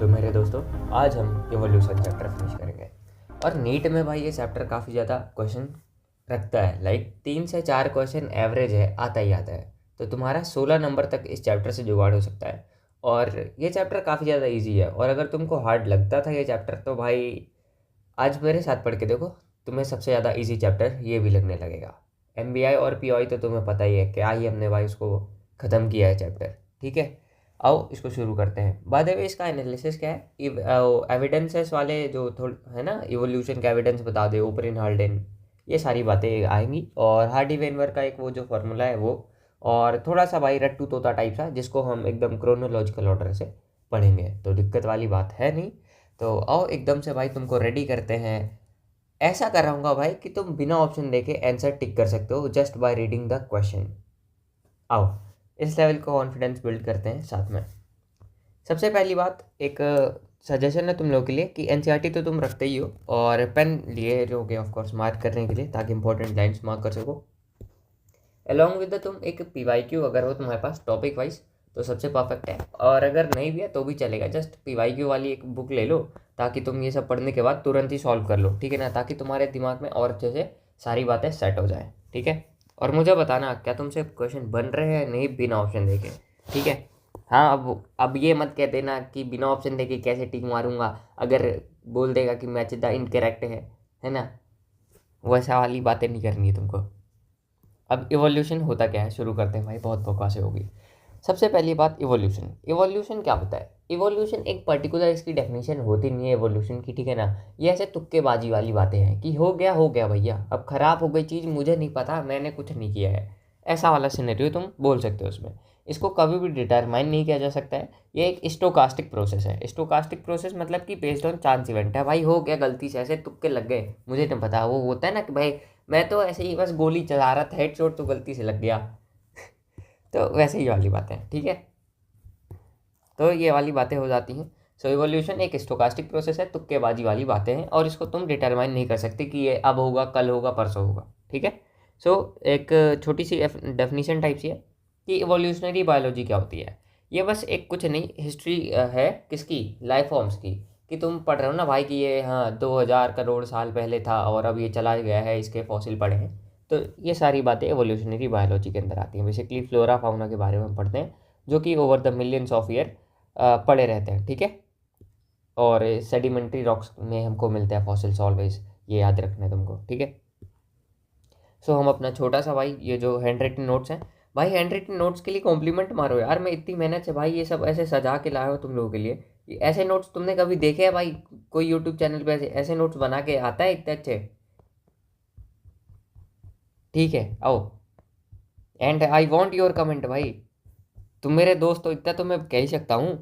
तो मेरे दोस्तों, आज हम इवोल्यूशन चैप्टर फिनिश करेंगे। और नीट में भाई ये चैप्टर काफ़ी ज़्यादा क्वेश्चन रखता है। लाइक 3 से 4 क्वेश्चन एवरेज है, आता ही आता है। तो तुम्हारा 16 नंबर तक इस चैप्टर से जुगाड़ हो सकता है। और ये चैप्टर काफ़ी ज़्यादा इजी है। और अगर तुमको हार्ड लगता था ये चैप्टर, तो भाई आज मेरे साथ पढ़ के देखो, तुम्हें सबसे ज़्यादा इजी चैप्टर ये भी लगने लगेगा। एमबीआई और पीओआई तो तुम्हें पता ही है, क्या ही हमने भाई उसको ख़त्म किया है चैप्टर। ठीक है, आओ इसको शुरू करते हैं। बाय द वे, इसका एनालिसिस क्या है? एविडेंसेस वाले जो थोड़े है ना, इवोल्यूशन का एविडेंस बता दे, ओपरिन हाल्डेन, ये सारी बातें आएंगी। और हार्डी वेनवर का एक वो जो फॉर्मूला है वो, और थोड़ा सा भाई रट्टू तोता टाइप सा, जिसको हम एकदम क्रोनोलॉजिकल ऑर्डर से पढ़ेंगे, तो दिक्कत वाली बात है नहीं। तो आओ एकदम से भाई तुमको रेडी करते हैं। ऐसा कराऊंगा भाई कि तुम बिना ऑप्शन देके आंसर टिक कर सकते हो just by reading the question. आओ इस लेवल का कॉन्फिडेंस बिल्ड करते हैं साथ में। सबसे पहली बात, एक सजेशन है तुम लोगों के लिए कि एनसीईआरटी तो तुम रखते ही हो, और पेन लिए रहोगे ऑफ कोर्स मार्क करने के लिए, ताकि इंपॉर्टेंट लाइंस मार्क कर सको। अलॉन्ग विद तुम एक पीवाईक्यू अगर हो तुम्हारे पास टॉपिक वाइज, तो सबसे परफेक्ट है। और अगर नहीं भी है तो भी चलेगा, जस्ट पीवाईक्यू वाली एक बुक ले लो, ताकि तुम ये सब पढ़ने के बाद तुरंत ही सॉल्व कर लो। ठीक है ना, ताकि तुम्हारे दिमाग में और अच्छे से सारी बातें सेट हो जाए। ठीक है, और मुझे बताना क्या तुमसे क्वेश्चन बन रहे हैं नहीं बिना ऑप्शन देके। ठीक है, हाँ। अब ये मत कह देना कि बिना ऑप्शन देके कैसे टिक मारूंगा, अगर बोल देगा कि मैच द इनकरेक्ट है ना, वैसा वाली बातें नहीं करनी है तुमको। अब इवोल्यूशन होता क्या है, शुरू करते हैं भाई, बहुत बकवासें होगी। सबसे पहली बात, इवोल्यूशन। इवोल्यूशन क्या होता है? इवोल्यूशन एक पर्टिकुलर इसकी डेफिनेशन होती नहीं है इवोल्यूशन की। ठीक है ना, ये ऐसे तुक्केबाजी वाली बातें हैं कि हो गया भैया, अब खराब हो गई चीज़, मुझे नहीं पता, मैंने कुछ नहीं किया है, ऐसा वाला सिनेरियो तुम बोल सकते हो उसमें। इसको कभी भी डिटरमाइन नहीं किया जा सकता है। ये एक स्टोकास्टिक प्रोसेस है। स्टोकास्टिक प्रोसेस मतलब कि बेस्ड ऑन चांस इवेंट है। भाई हो गया, गलती से ऐसे तुक्के लग गए, मुझे नहीं पता। वो होता है ना कि भाई मैं तो ऐसे ही बस गोली चला रहा था, हेडशॉट तो गलती से लग गया। तो वैसे ही वाली बातें हैं। ठीक है, तो ये वाली बातें हो जाती हैं। सो इवोल्यूशन एक स्टोकास्टिक प्रोसेस है, तुक्केबाजी वाली बातें हैं, और इसको तुम डिटरमाइन नहीं कर सकते कि ये अब होगा, कल होगा, परसों होगा। ठीक है, सो एक छोटी सी डेफिनेशन टाइप सी है कि इवोल्यूशनरी बायोलॉजी क्या होती है। ये बस एक कुछ नहीं, हिस्ट्री है किसकी, लाइफ फॉर्म्स की। कि तुम पढ़ रहे हो ना भाई कि ये हाँ 2000 करोड़ साल पहले था और अब ये चला गया है, इसके फॉसिल पड़े हैं। तो ये सारी बातें एवोल्यूशनरी बायोलॉजी के अंदर आती हैं। बेसिकली फ्लोरा फाउना के बारे में हम पढ़ते हैं, जो कि over the millions of year पड़े रहते हैं। ठीक है, और सेडिमेंट्री रॉक्स में हमको मिलते हैं फॉसिल्स ऑलवेज, ये याद रखना है तुमको। ठीक है, सो हम अपना छोटा सा भाई ये जो हैंड राइटिंग नोट्स हैं, भाई हैंड राइटिंग नोट्स के लिए कॉम्प्लीमेंट मारो यार। मैं इतनी मेहनत से भाई ये सब ऐसे सजा के लाया हूँ तुम लोगों के लिए। ऐसे नोट्स तुमने कभी देखे हैं भाई? कोई यूट्यूब चैनल पे ऐसे ऐसे नोट्स बना के आता है इतने अच्छे? ठीक है, आओ, and I want your comment भाई। तुम मेरे दोस्त हो, इतना तो मैं कह ही सकता हूँ।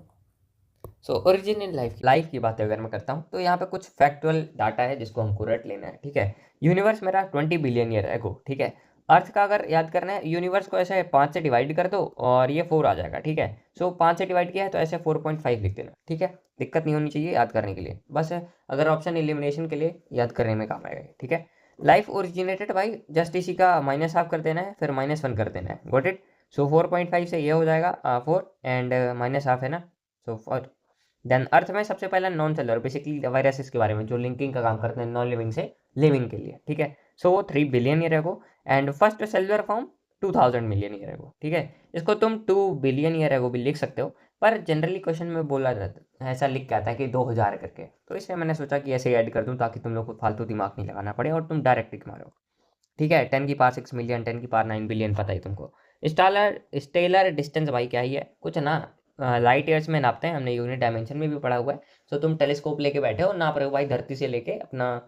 सो ओरिजिन इन लाइफ की बात अगर मैं करता हूँ, तो यहाँ पे कुछ फैक्चुअल डाटा है जिसको हमको रट लेना है। ठीक है, यूनिवर्स मेरा 20 बिलियन ईयर एगो। ठीक है, अर्थ का अगर याद करना है, यूनिवर्स को ऐसे 5 से डिवाइड कर दो और ये 4 आ जाएगा। ठीक है, सो 5 से डिवाइड किया है तो ऐसे 4.5 लिख देना। ठीक है, दिक्कत नहीं होनी चाहिए याद करने के लिए, बस अगर ऑप्शन एलिमिनेशन के लिए याद करने में काम आएगा। ठीक है, लाइफ ओरिजिनेटेड भाई, जस्ट इसी का माइनस हाफ कर देना है, फिर -1 कर देना है। Got it? सो 4.5 से ये हो जाएगा 4 एंड माइनस हाफ है ना। सो देन अर्थ में सबसे पहला नॉन सेलर, बेसिकली वायरसेस के बारे में, जो लिंकिंग का काम करते हैं नॉन लिविंग से लिविंग के लिए। ठीक है, सो वो 3 billion year ago. And first cellular form 2000 million year ago. ठीक है, इसको तुम 2 बिलियन ईयर एगो भी लिख सकते हो, पर जनरली क्वेश्चन में बोला जाता है, ऐसा लिख के आता है कि 2000 करके, तो इसलिए मैंने सोचा कि ऐसे ऐड कर दूं ताकि तुम लोग को फालतू दिमाग नहीं लगाना पड़े और तुम डायरेक्ट टिक मारो। ठीक है, 10 की पावर 6 मिलियन, 10 की पावर 9 बिलियन, पता ही तुमको। स्टालर स्टेलर डिस्टेंस भाई क्या ही है, कुछ ना, लाइट ईयर्स में नापते हैं, हमने यूनिट डायमेंशन में भी पढ़ा हुआ है। सो तुम टेलीस्कोप लेके बैठे हो, नाप रहे हो भाई धरती से लेके अपना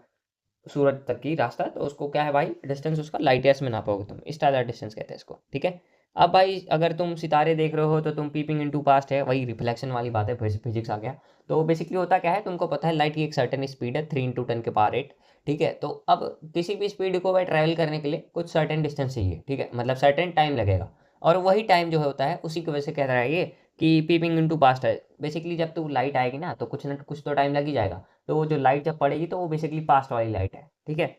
सूरज तक की रास्ता, तो उसको क्या है भाई, डिस्टेंस उसका लाइट ईयर्स में नापोगे तुम, स्टालर डिस्टेंस कहते हैं इसको। ठीक है, अब भाई अगर तुम सितारे देख रहे हो तो तुम पीपिंग इनटू पास्ट है, वही रिफ्लेक्शन वाली बात है, फिजिक्स आ गया। तो बेसिकली होता क्या है, तुमको पता है लाइट की एक सर्टेन स्पीड है, 3 × 10⁸। ठीक है, तो अब किसी भी स्पीड को भाई ट्रैवल करने के लिए कुछ सर्टेन डिस्टेंस चाहिए। ठीक है, मतलब सर्टेन टाइम लगेगा, और वही टाइम जो होता है उसी की वजह से कह रहा है ये कि पीपिंग इनटू पास्ट है। बेसिकली जब तू लाइट आएगी ना, तो कुछ ना कुछ तो टाइम लग ही जाएगा। तो वो जो लाइट जब पड़ेगी तो वो बेसिकली पास्ट वाली लाइट है। ठीक है,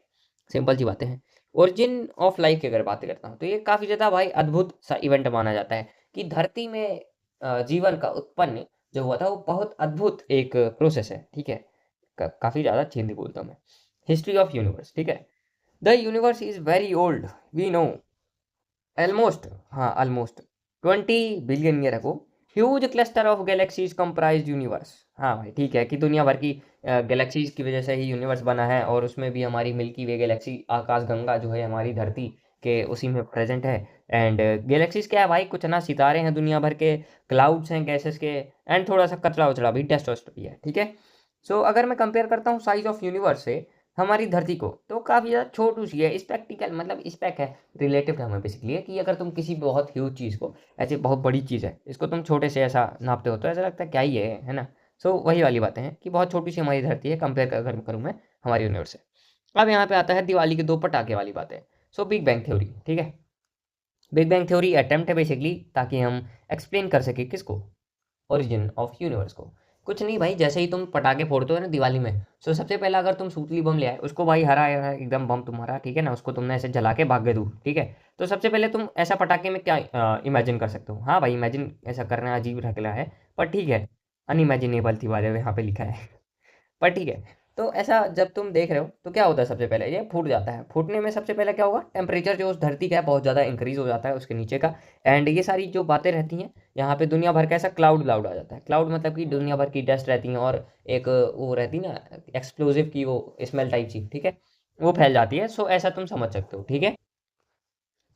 सिंपल सी बातें हैं। ओरिजिन ऑफ लाइफ की अगर बात करता हूँ, तो ये काफ़ी ज़्यादा भाई अद्भुत सा इवेंट माना जाता है कि धरती में जीवन का उत्पन्न जो हुआ था वो बहुत अद्भुत एक प्रोसेस है, ठीक है। काफ़ी ज़्यादा अच्छी हिंदी बोलता हूँ मैं। हिस्ट्री ऑफ यूनिवर्स, ठीक है। The universe is very old, we know, almost, हाँ almost 20 billion year ago huge cluster of galaxies comprise universe. हाँ भाई ठीक है कि दुनिया भर की गैलेक्सीज की वजह से ही यूनिवर्स बना है, और उसमें भी हमारी मिल्की वे गैलेक्सी आकाश गंगा जो है हमारी धरती के उसी में प्रेजेंट है। एंड गैलेक्सीज क्या है भाई, कुछ ना सितारे हैं दुनिया भर के, क्लाउड्स हैं गैसेस के, एंड थोड़ा सा कचरा उचड़ा भी, डस्ट वस्ट भी है, ठीक है। सो अगर मैं कंपेयर करता हूँ साइज ऑफ यूनिवर्स से हमारी धरती को, तो काफ़ी ज़्यादा छोटू सी है, स्पेक्टिकल मतलब स्पेक है, रिलेटिव टर्म है बेसिकली, है कि अगर तुम किसी बहुत ह्यूज चीज़ को, ऐसे बहुत बड़ी चीज़ है इसको तुम छोटे से ऐसा नापते हो तो ऐसा लगता है क्या ही है ना। सो वही वाली बातें हैं कि बहुत छोटी सी हमारी धरती है कंपेयर अगर करूँ मैं हमारी यूनिवर्स से। अब यहाँ पे आता है दिवाली के 2 पटाखे वाली बातें। सो बिग बैंग थ्योरी, ठीक है। बिग बैंग थ्योरी अटेम्प्ट है बेसिकली ताकि हम एक्सप्लेन कर सके किसको, ओरिजिन ऑफ यूनिवर्स को। कुछ नहीं भाई, जैसे ही तुम पटाखे फोड़ते हो ना दिवाली में, सो सबसे पहला अगर तुम सूतली बम ले आए, उसको भाई हरा है एकदम बम तुम्हारा, ठीक है ना, उसको तुमने ऐसे जला के भाग गए दूर, ठीक है। तो सबसे पहले तुम ऐसा पटाखे में क्या इमेजिन कर सकते हो, हाँ भाई इमेजिन ऐसा करना अजीब लग रहा है पर ठीक है, अनइमेजिनेबल थी बात यहाँ पे लिखा है पर ठीक है। तो ऐसा जब तुम देख रहे हो तो क्या होता है, सबसे पहले ये फूट जाता है, फूटने में सबसे पहले क्या होगा, टेम्परेचर जो उस धरती का है बहुत ज़्यादा इंक्रीज हो जाता है उसके नीचे का। एंड ये सारी जो बातें रहती हैं यहाँ पे दुनिया भर का ऐसा क्लाउड क्लाउड आ जाता है। क्लाउड मतलब कि दुनिया भर की डस्ट रहती है, और एक वो रहती है ना एक्सप्लोजिव की वो स्मेल टाइप चीज, ठीक है, वो फैल जाती है। सो ऐसा तुम समझ सकते हो, ठीक है।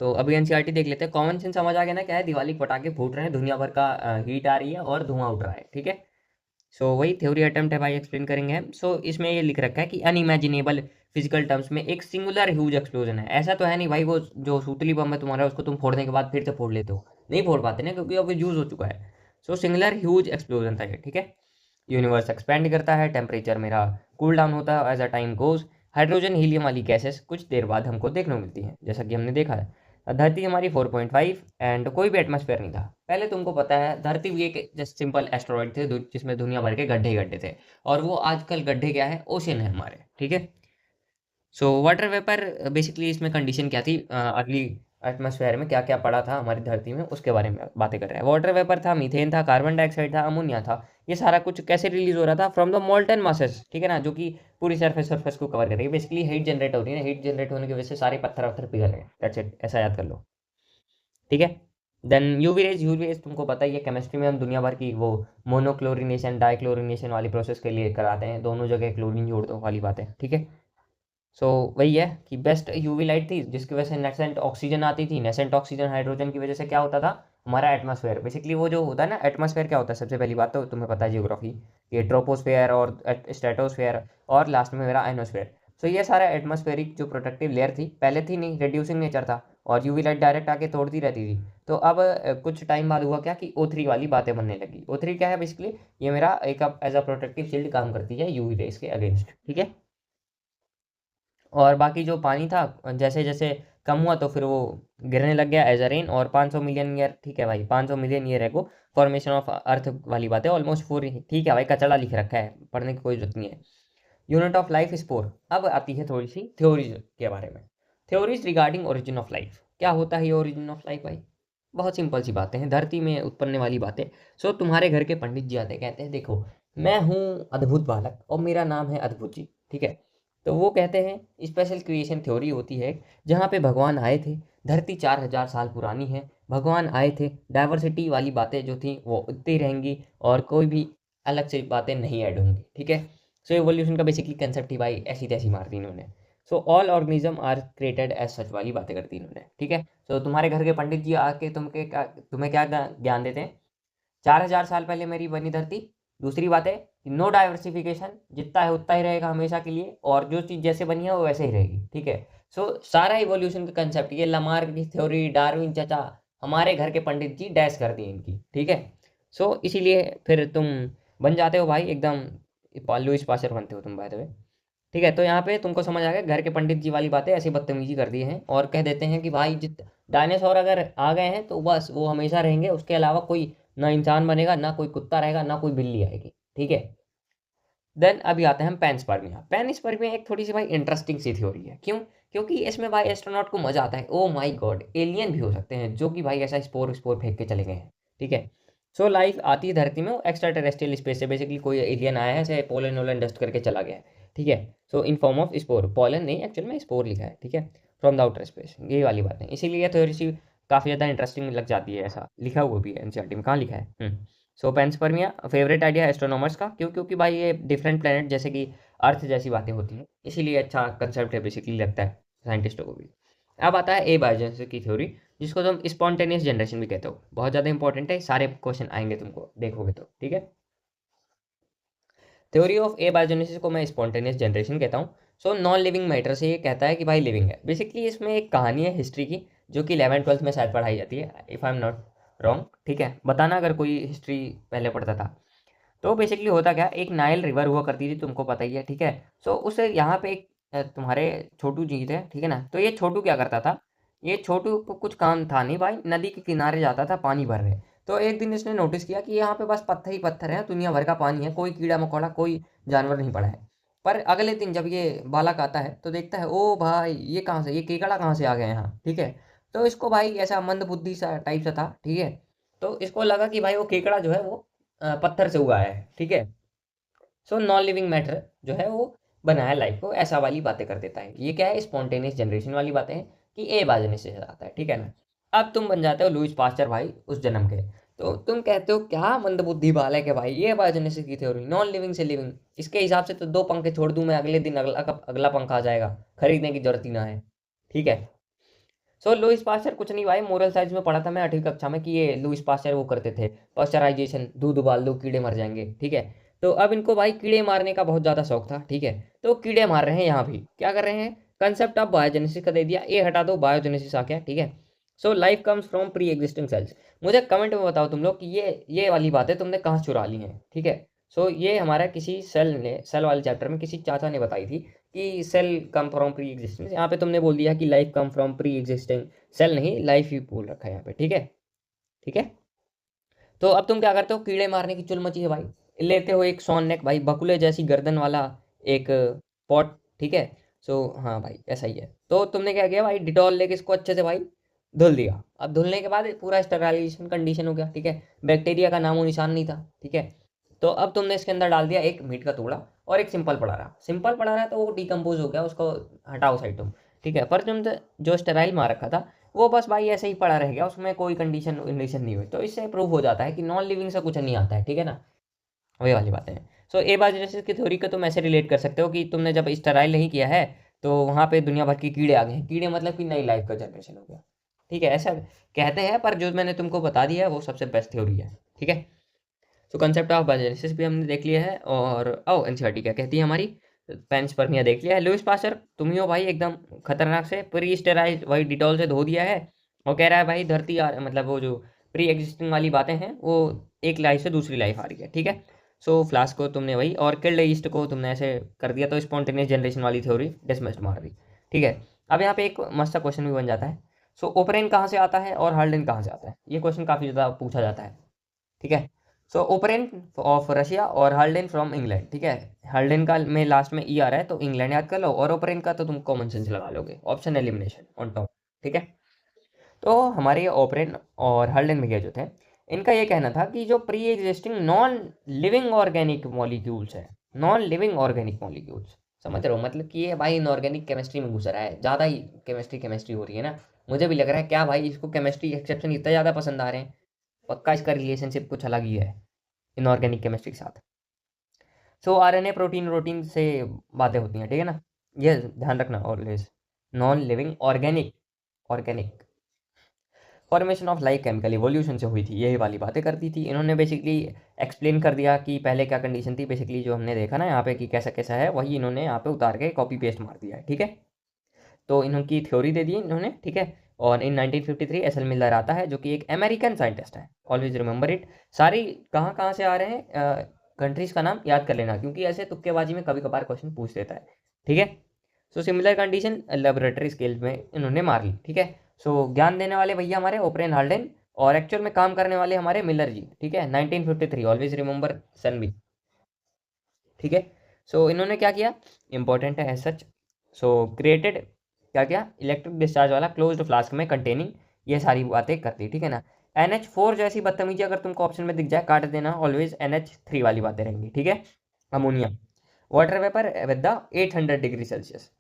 तो अभी एनसीईआरटी देख लेते हैं, कॉमन सेंस समझ आ गया ना, क्या है, दिवाली के पटाखे फूट रहे हैं, दुनिया भर का हीट आ रही है और धुआं उठ रहा है, ठीक है। सो वही थ्योरी अटेम्प्ट है भाई, एक्सप्लेन करेंगे हम। सो इसमें ये लिख रखा है कि अनइमेजिनेबल फिजिकल टर्म्स में एक सिंगुलर ह्यूज एक्सप्लोजन है। ऐसा तो है नहीं भाई वो जो सूतली बम है तुम्हारा उसको तुम फोड़ने के बाद फिर से फोड़ लेते हो, नहीं फोड़ पाते ना क्योंकि अब यूज हो चुका है। सो सिंगुलर ह्यूज एक्सप्लोजन था ये, ठीक है। यूनिवर्स एक्सपेंड करता है, टेम्परेचर मेरा कूल डाउन होता है as a time goes, hydrogen helium वाली गैसेस कुछ देर बाद हमको देखने को मिलती हैं जैसा कि हमने देखा है। धरती हमारी 4.5 एंड कोई भी एटमॉस्फेयर नहीं था पहले, तुमको पता है धरती भी एक जस्ट सिंपल एस्ट्रॉइड थे जिसमें दुनिया भर के गड्ढे ही गड्ढे थे, और वो आजकल गड्ढे क्या है, ओशन है हमारे, ठीक है। सो वाटर वेपर बेसिकली इसमें कंडीशन क्या थी, अर्ली एटमॉस्फेयर में क्या क्या पड़ा था हमारी धरती में उसके बारे में बातें कर रहे हैं। वाटर वेपर था, मीथेन था, कार्बन डाइऑक्साइड था, अमोनिया था। ये सारा कुछ कैसे रिलीज हो रहा था, फ्रॉम द मोल्टन मासेस, ठीक है ना, जो कि पूरी सरफेस सरफेस को कवर कर रही है। बेसिकली हीट जनरेट हो रही है ना, हीट जनरेट होने की वजह से सारे पत्थर वत्थर पिघल रहे हैं, दैट्स इट, ऐसा याद कर लो, ठीक है। देन यूवी रेज तुमको पता ही है, केमिस्ट्री में हम दुनिया भर की वो मोनोक्लोरिनेशन डाइक्लोरिनेशन वाली प्रोसेस के लिए कराते हैं, दोनों जगह क्लोरीन जोड़ दो वाली बात है, ठीक है। सो वही है कि बेस्ट यूवी लाइट थी जिसकी वजह से नेसेंट ऑक्सीजन आती थी, नेसेंट ऑक्सीजन हाइड्रोजन की वजह से क्या होता था, हमारा एटमॉस्फेयर, बेसिकली वो जो होता है ना एटमॉस्फेयर क्या होता है, सबसे पहली बात तो तुम्हें पता है जियोग्राफी, ये ट्रोपोस्फेयर और स्ट्रेटोस्फेयर और लास्ट में मेरा आइनोस्फेयर। सो ये सारा एटमॉस्फेरिक जो प्रोटेक्टिव लेयर थी पहले थी नहीं, रिड्यूसिंग नेचर था, और यूवी लाइट डायरेक्ट आके तोड़ती रहती थी। तो अब कुछ टाइम बाद हुआ क्या कि O3 वाली बातें बनने लगी। O3 क्या है बेसिकली, ये मेरा एक एज अ प्रोटेक्टिव शील्ड काम करती है यूवी रेस के अगेंस्ट, ठीक है। और बाकी जो पानी था जैसे जैसे कम हुआ तो फिर वो गिरने लग गया एज अ रेन, और 500 मिलियन ईयर, ठीक है भाई 500 मिलियन ईयर है को फॉर्मेशन ऑफ अर्थ वाली बात है, ऑलमोस्ट पूरी, ठीक है भाई, कचड़ा लिख रखा है, पढ़ने की कोई जरूरत नहीं है। Unit of life spore. अब आती है थोड़ी सी थ्योरीज के बारे में, theories regarding origin of life. क्या होता है ये ओरिजिन ऑफ लाइफ भाई, बहुत सिंपल सी बातें हैं, धरती में उत्पन्न वाली बातें। सो तुम्हारे घर के पंडित जी आते कहते हैं देखो मैं हूँ अद्भुत बालक और मेरा नाम है अद्भुत जी, ठीक है। तो वो कहते हैं स्पेशल क्रिएशन थ्योरी होती है जहाँ पे भगवान आए थे, धरती 4000 साल पुरानी है, भगवान आए थे, डाइवर्सिटी वाली बातें जो थी वो उतनी रहेंगी और कोई भी अलग से बातें नहीं ऐड होंगी, ठीक है। सो एवोल्यूशन का बेसिकली कंसेप्ट ही भाई ऐसी तैसी मार दी इन्होंने। So all organism are created as such वाली बातें करती इन्होंने, ठीक है। सो तुम्हारे घर के पंडित जी आके तुम्हें क्या ज्ञान देते हैं, 4000 साल पहले मेरी बनी धरती। दूसरी बात है नो डाइवर्सिफिकेशन, जितना है उतना ही रहेगा हमेशा के लिए, और जो चीज़ जैसे बनी है वो वैसे ही रहेगी, ठीक है। सो सारा इवोल्यूशन का कंसेप्ट ये लामार्क की थ्योरी, डार्विन चाचा, हमारे घर के पंडित जी डैश कर दिए इनकी, ठीक है। सो इसीलिए फिर तुम बन जाते हो भाई एकदम लुइस पास्चर बनते हो तुम बाय द वे, ठीक है। तो यहाँ पे तुमको समझ आ गया घर के पंडित जी वाली बातें ऐसी बदतमीजी कर दी हैं, और कह देते हैं कि भाई जित डायनासोर अगर आ गए हैं तो बस वो हमेशा रहेंगे, उसके अलावा कोई ना इंसान बनेगा, ना कोई कुत्ता रहेगा, ना कोई बिल्ली आएगी, ठीक है। देन अभी आते हैं हम पैनस्पर्मिया। पैनस्पर्मिया एक थोड़ी सी भाई इंटरेस्टिंग सी थ्योरी है, क्यों, क्योंकि इसमें भाई एस्ट्रोनॉट को मजा आता है, ओ माय गॉड एलियन भी हो सकते हैं जो कि भाई ऐसा स्पोर स्पोर फेंक के चले गए हैं, ठीक है। सो लाइफ आती है धरती में, वो एक्स्ट्रा टेरेस्ट्रियल स्पेस से, बेसिकली कोई एलियन आया है, ऐसे पोलन वोलन डस्ट करके चला गया है, ठीक है। So in form of spore, pollen नहीं, एक्चुअल में स्पोर लिखा है, ठीक है, फ्रॉम द आउटर स्पेस, ये वाली बात है। इसीलिए ये थोड़ी सी काफ़ी ज़्यादा इंटरेस्टिंग लग जाती है, ऐसा लिखा हुआ भी है एनसीईआरटी में, कहाँ लिखा है। सो पेंसपर्मिया फेवरेट आइडिया एस्ट्रोनॉमर्स का, क्यों? क्योंकि भाई ये डिफरेंट प्लेनेट जैसे कि अर्थ जैसी बातें होती हैं, इसीलिए अच्छा कंसेप्ट है बेसिकली, लगता है साइंटिस्टों को भी। अब आता है ए बायोजेनेसिस की थ्योरी, जिसको तुम स्पॉन्टेनियस जनरेशन भी कहते हो। बहुत ज़्यादा इंपॉर्टेंट है, सारे क्वेश्चन आएंगे तुमको देखोगे तो, ठीक है। थ्योरी ऑफ ए बायोजेनेसिस को मैं स्पॉन्टेनियस जनरेशन कहता हूँ। सो नॉन लिविंग मैटर से ये कहता है कि भाई लिविंग है। बेसिकली इसमें एक कहानी है हिस्ट्री की, जो कि 11th-12th में शायद पढ़ाई जाती है, if I am not wrong, ठीक है, बताना अगर कोई हिस्ट्री पहले पढ़ता था। तो बेसिकली होता क्या, एक नाइल रिवर हुआ करती थी, तुमको पता ही है, ठीक है। सो उस यहाँ पे एक तुम्हारे छोटू जी थे, ठीक है ना। तो ये छोटू क्या करता था, ये छोटू को कुछ काम था नहीं भाई, नदी के किनारे जाता था पानी भरने। तो एक दिन इसने नोटिस किया कि यहाँ पे बस पत्थर ही पत्थर है, दुनिया भर का पानी है, कोई कीड़ा मकोड़ा कोई जानवर नहीं पड़ा है। पर अगले दिन जब ये बालक आता है तो देखता है, ओ भाई ये कहाँ से, ये केकड़ा कहाँ से आ गया यहाँ, ठीक है। तो इसको भाई ऐसा मंद बुद्धि सा टाइप सा था, ठीक है। तो इसको लगा कि भाई वो केकड़ा जो है वो पत्थर से हुआ है, ठीक है। सो नॉन लिविंग मैटर जो है वो बनाया लाइफ को, ऐसा वाली बातें कर देता है। ये क्या है, स्पॉन्टेनियस जनरेशन वाली बातें हैं कि ए बाजने से आता है, ठीक है ना। अब तुम बन जाते हो लुईस पास्चर भाई उस जन्म के। तो तुम कहते हो क्या मंदबुद्धि बालक है भाई, ये बायोजेनेसिस की थ्योरी, नॉन लिविंग से लिविंग, इसके हिसाब से तो 2 पंखे छोड़ दूं मैं, अगले दिन अगला पंखा आ जाएगा, खरीदने की जरूरत ही ना है, ठीक है। सो लुईस पास्चर कुछ नहीं भाई, मोरल साइंस में पढ़ा था मैं 8वीं कक्षा में कि ये लुईस पास्चर वो करते थे पास्चराइजेशन, दूध उबाल दो कीड़े मर जाएंगे, ठीक है। तो अब इनको भाई कीड़े मारने का बहुत ज़्यादा शौक था, ठीक है। तो कीड़े मार रहे हैं यहाँ भी, क्या कर रहे हैं, कंसेप्ट ऑफ बायोजेनेसिस का दे दिया, ए हटा दो, बायोजेनेसिस आ गया, ठीक है। So life comes from pre existing cells. मुझे कमेंट में बताओ तुम लोग कि ये वाली बातें तुमने कहाँ चुरा ली हैं, ठीक है। सो ये हमारा किसी सेल वाले चैप्टर में किसी चाचा ने बताई थी कि cell come from pre existing. यहाँ पे तुमने बोल दिया कि life come from pre existing cell, नहीं लाइफ ही बोल रखा है यहाँ पे, ठीक है, ठीक है। तो अब तुम क्या करते हो, कीड़े मारने की चुल मची है भाई, लेते हो एक सॉन नेक भाई, बकुले जैसी गर्दन वाला एक पॉट, ठीक है। सो हाँ भाई ऐसा ही है। तो तुमने क्या किया भाई, डिटॉल लेके इसको अच्छे से भाई धुल दिया। अब धुलने के बाद पूरा स्टरलाइजेशन कंडीशन हो गया, ठीक है, बैक्टीरिया का नामो निशान नहीं था, ठीक है। तो अब तुमने इसके अंदर डाल दिया एक मीट का टुकड़ा और एक सिंपल पड़ा रहा, सिंपल पड़ा रहा तो वो डिकम्पोज हो गया, उसको हटाओ साइड तुम, ठीक है। पर तुम जो स्टेराइल मार रखा था वो बस भाई ऐसे ही पड़ा रह गया, उसमें कोई कंडीशन कंडीशन नहीं हुई। तो इससे प्रूव हो जाता है कि नॉन लिविंग से कुछ नहीं आता है, ठीक है ना, वही वाली बातें हैं। सो ए बायोजेनेसिस की थ्योरी को तुम ऐसे रिलेट कर सकते हो कि तुमने जब स्टेराइल नहीं किया है तो वहाँ पे दुनिया भर के कीड़े आ गए हैं, कीड़े मतलब कि नई लाइफ का जनरेशन हो गया, ठीक है, ऐसा कहते हैं। पर जो मैंने तुमको बता दिया है वो सबसे बेस्ट थ्योरी है, ठीक है। सो कंसेप्ट ऑफ बायोजेनेसिस भी हमने देख लिया है, और एनसीईआरटी क्या कहती है हमारी, पेंसपर्मिया देख लिया है। लुईस पास्चर तुम ही हो भाई एकदम खतरनाक से, प्री स्टेराइज वही डिटॉल से धो दिया है, और कह रहा है भाई धरती मतलब वो जो प्री एग्जिस्टिंग वाली बातें हैं वो एक लाइफ से दूसरी लाइफ आ रही है, ठीक है। सो फ्लास्क को तुमने वही, और किल्ड ईस्ट को तुमने ऐसे कर दिया, तो स्पॉन्टेनियस जनरेशन वाली थ्योरी डिसमिस्ड मार दी, ठीक है। अब यहाँ पे एक मस्त क्वेश्चन भी बन जाता है। सो ओपरेन कहाँ से आता है और हर्ल्डन कहाँ से आता है, ये क्वेश्चन काफ़ी ज़्यादा पूछा जाता है, ठीक है। सो ओपरेन ऑफ रशिया और हर्ल्डेन फ्रॉम इंग्लैंड, ठीक है। हर्ल्डेन का में लास्ट में ई आ रहा है तो इंग्लैंड याद कर लो, और ओपरेन का तो तुम कॉमन सेंस लगा लोगे, ऑप्शन एलिमिनेशन ऑन टॉप, ठीक है। तो हमारे ओपरेन और हर्ल्डेन भैया जो थे, इनका ये कहना था कि जो pre existing non living organic molecules है, नॉन लिविंग ऑर्गेनिक मॉलिक्यूल्स, समझ रहे हो, मतलब कि ये भाई इनऑर्गेनिक केमिस्ट्री में घुस रहा है, ज़्यादा ही केमिस्ट्री हो रही है ना। मुझे भी लग रहा है क्या भाई, इसको केमिस्ट्री एक्सेप्शन इतना ज़्यादा पसंद आ रहे हैं, पक्का इसका रिलेशनशिप कुछ अलग ही है इनऑर्गेनिक केमिस्ट्री के साथ। सो आरएनए प्रोटीन प्रोटीन से बातें होती हैं, ठीक है ना, ये ध्यान रखना always. Non living organic, organic formation of life chemical evolution से हुई थी, यही वाली बातें करती थी। इन्होंने बेसिकली एक्सप्लेन कर दिया कि पहले क्या कंडीशन थी, बेसिकली जो हमने देखा ना यहाँ पे कि कैसा कैसा है, वही इन्होंने यहाँ पे उतार के कॉपी पेस्ट मार दिया है, ठीक है। तो इन्होंने थ्योरी दे दी इन्होंने, ठीक है। और इन 1953 एस एल मिलर आता है, जो कि एक अमेरिकन साइंटिस्ट है, ऑलवेज रिमेंबर इट। सारी कहाँ कहाँ से आ रहे हैं कंट्रीज का नाम याद कर लेना, क्योंकि ऐसे तुक्केबाजी में कभी कभार क्वेश्चन पूछ देता है, ठीक है। So similar condition laboratory scale में इन्होंने मार ली, ठीक है। सो ज्ञान देने वाले भैया हमारे ओपरेन हाल्डेन, और एक्चुअल में काम करने वाले हमारे मिलर जी, ठीक है, 1953, ऑलवेज रिमेंबर सन भी, ठीक है। सो इन्होंने क्या किया, इंपॉर्टेंट है एज सच। सो क्रिएटेड क्या क्या, इलेक्ट्रिक डिस्चार्ज वाला क्लोज्ड फ्लास्क में कंटेनिंग, ये सारी बातें करती, ठीक है ना। NH4 जैसी बदतमीजी अगर तुमको ऑप्शन में दिख जाए काट देना, ऑलवेज NH3 वाली बातें रहेंगी, ठीक है। Ammonia, water vapour with the 800 degree Celsius,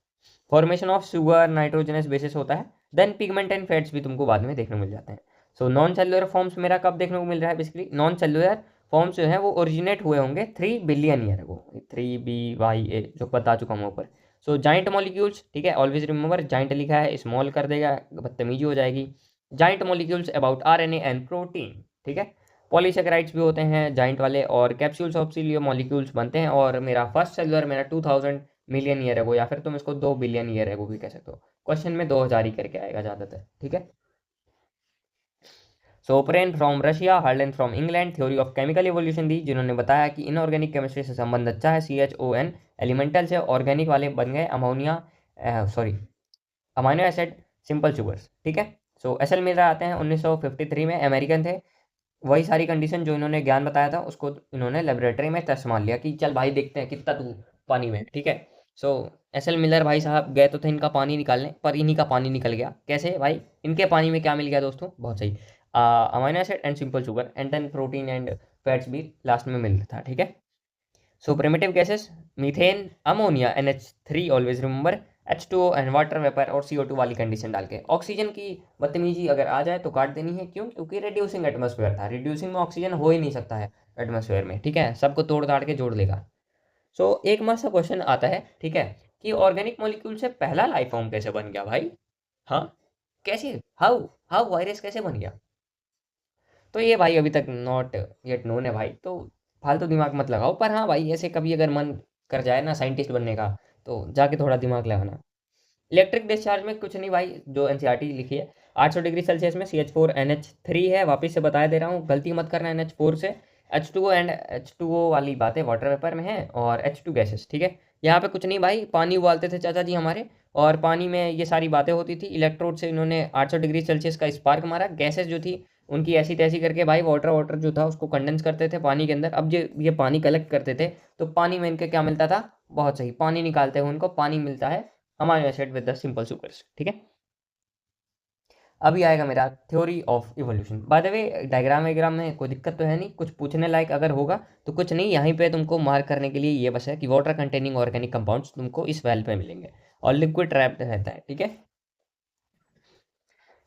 formation of sugar nitrogenous bases होता है। देन पिगमेंट एंड फैट्स भी तुमको बाद में देखने को मिल जाते हैं। सो नॉन सेलुलर फॉर्म्स मेरा कब देखने को मिल रहा है, बेसिकली नॉन सेलुलर फॉर्म्स जो है वो ओरिजिनेट हुए होंगे 3 बिलियन ईयर अगो, 3BYA जो बता चुका हूँ ऊपर। सो जाइंट मॉलिक्यूल्स, ठीक है, ऑलवेज रिमेंबर जाइंट लिखा है, स्मॉल कर देगा बदतमीजी हो जाएगी। Giant molecules about RNA and protein, ठीक है। पॉलीसेकेराइड्स भी होते हैं जाइंट वाले, और कैप्सूल्स ऑफ सीलियो मॉलिक्यूल्स बनते हैं। और मेरा फर्स्ट सेलुलर मेरा 2000 मिलियन ईयर एगो, या फिर तुम इसको 2 बिलियन ईयर एगो भी कह सकते हो। क्वेश्चन में 2000 ही करके आएगा ज़्यादातर, ठीक है। Oparin from Russia, Haldane from England, theory of chemical evolution दी, जिन्होंने बताया कि इनऑर्गेनिक केमिस्ट्री से संबंध अच्छा है। CHON एलिमेंटल से ऑर्गेनिक वाले बन गए ammonia, amino acid, simple sugars, ठीक है। सो एसल मिलर आते हैं 1953 में, अमेरिकन थे। वही सारी कंडीशन जो इन्होंने ज्ञान बताया था उसको इन्होंने लेबोरेटरी में टेस्ट मान लिया कि चल भाई देखते हैं कितना तू पानी में, ठीक है। सो एसल मिलर भाई साहब गए तो थे इनका पानी निकालने, पर इन्हीं का पानी निकल गया। कैसे भाई, इनके पानी में क्या मिल गया दोस्तों, बहुत सही, amino acid and simple sugar, and then protein and fats भी लास्ट में मिल था, ठीक है। So primitive gases, methane, ammonia, NH3 always remember, H2O and water vapour और CO2 वाली कंडीशन डाल के। ऑक्सीजन की बदतमीजी अगर आ जाए तो काट देनी है, क्यों, क्योंकि रिड्यूसिंग एटमॉस्फेयर था, रिड्यूसिंग में ऑक्सीजन हो ही नहीं सकता है एटमॉस्फेयर में, ठीक है, सबको तोड़ ताड़ के जोड़ लेगा। सो एक मस्त सा क्वेश्चन आता है, ठीक है, कि ऑर्गेनिक मॉलिक्यूल से पहला लाइफ फॉर्म कैसे बन गया भाई, हाँ, कैसे, हाउ हाउ वायरस कैसे बन गया। तो ये भाई अभी तक नॉट येट नोन है भाई, तो फालतू दिमाग मत लगाओ। पर हाँ भाई, ऐसे कभी अगर मन कर जाए ना साइंटिस्ट बनने का, तो जाके थोड़ा दिमाग लगाना। इलेक्ट्रिक डिस्चार्ज में कुछ नहीं भाई, जो NCERT लिखी है, 800 डिग्री सेल्सियस में CH4NH3 है। वापस से बताया दे रहा हूँ, गलती मत करना NH4 से। H2O एंड H2O वाली बातें वाटर वेपर में है, और H2 गैसेस, ठीक है। यहाँ पे कुछ नहीं भाई, पानी उबालते थे चाचा जी हमारे, और पानी में ये सारी बातें होती थी। इलेक्ट्रोड से इन्होंने 800 डिग्री सेल्सियस का स्पार्क मारा, गैसेस जो थी उनकी ऐसी तैसी करके भाई वाटर वाटर जो था उसको कंडेंस करते थे पानी के अंदर। अब ये पानी कलेक्ट करते थे, तो पानी में इनके क्या मिलता था, बहुत सही, पानी निकालते हुए उनको पानी मिलता है, amino acid with the simple sugars, ठीक है। अभी आएगा मेरा theory of evolution. By the way diagram वायग्राम में कोई दिक्कत तो है नहीं, कुछ पूछने लायक अगर होगा तो कुछ नहीं, यहीं पे तुमको मार्क करने के लिए ये बस है कि वाटर कंटेनिंग ऑर्गेनिक कंपाउंड्स तुमको इस वैल पे मिलेंगे, और लिक्विड ट्रैप्ड रहता है, ठीक है।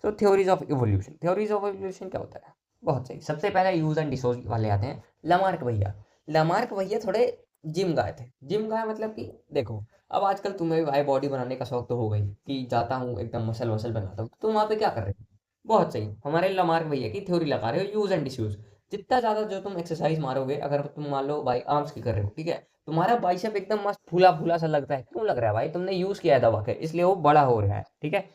तो theories of evolution, theories of evolution क्या होता है, बहुत सही। सबसे पहले यूज एंड डिसोज वाले आते हैं, लमार्क भैया। लमार्क भैया थोड़े जिम गए थे, जिम गए मतलब कि देखो, अब आजकल तुम्हें भी भाई बॉडी बनाने का शौक तो हो गई कि जाता हूँ एकदम मसल वसल बनाता हूँ, तो तुम वहाँ पे क्या कर रहे हो, बहुत सही, हमारे लमार्क भैया की थ्योरी लगा रहे हो, यूज एंड डिसयूज। जितना ज़्यादा जो तुम एक्सरसाइज मारोगे, अगर तुम मान लो भाई आर्म्स की कर रहे हो, ठीक है, तुम्हारा बाइसेप एकदम मस्त फूला फूला सा लगता है, क्यों लग रहा है भाई, तुमने यूज किया है दबा के, इसलिए वो बड़ा हो रहा है, ठीक है।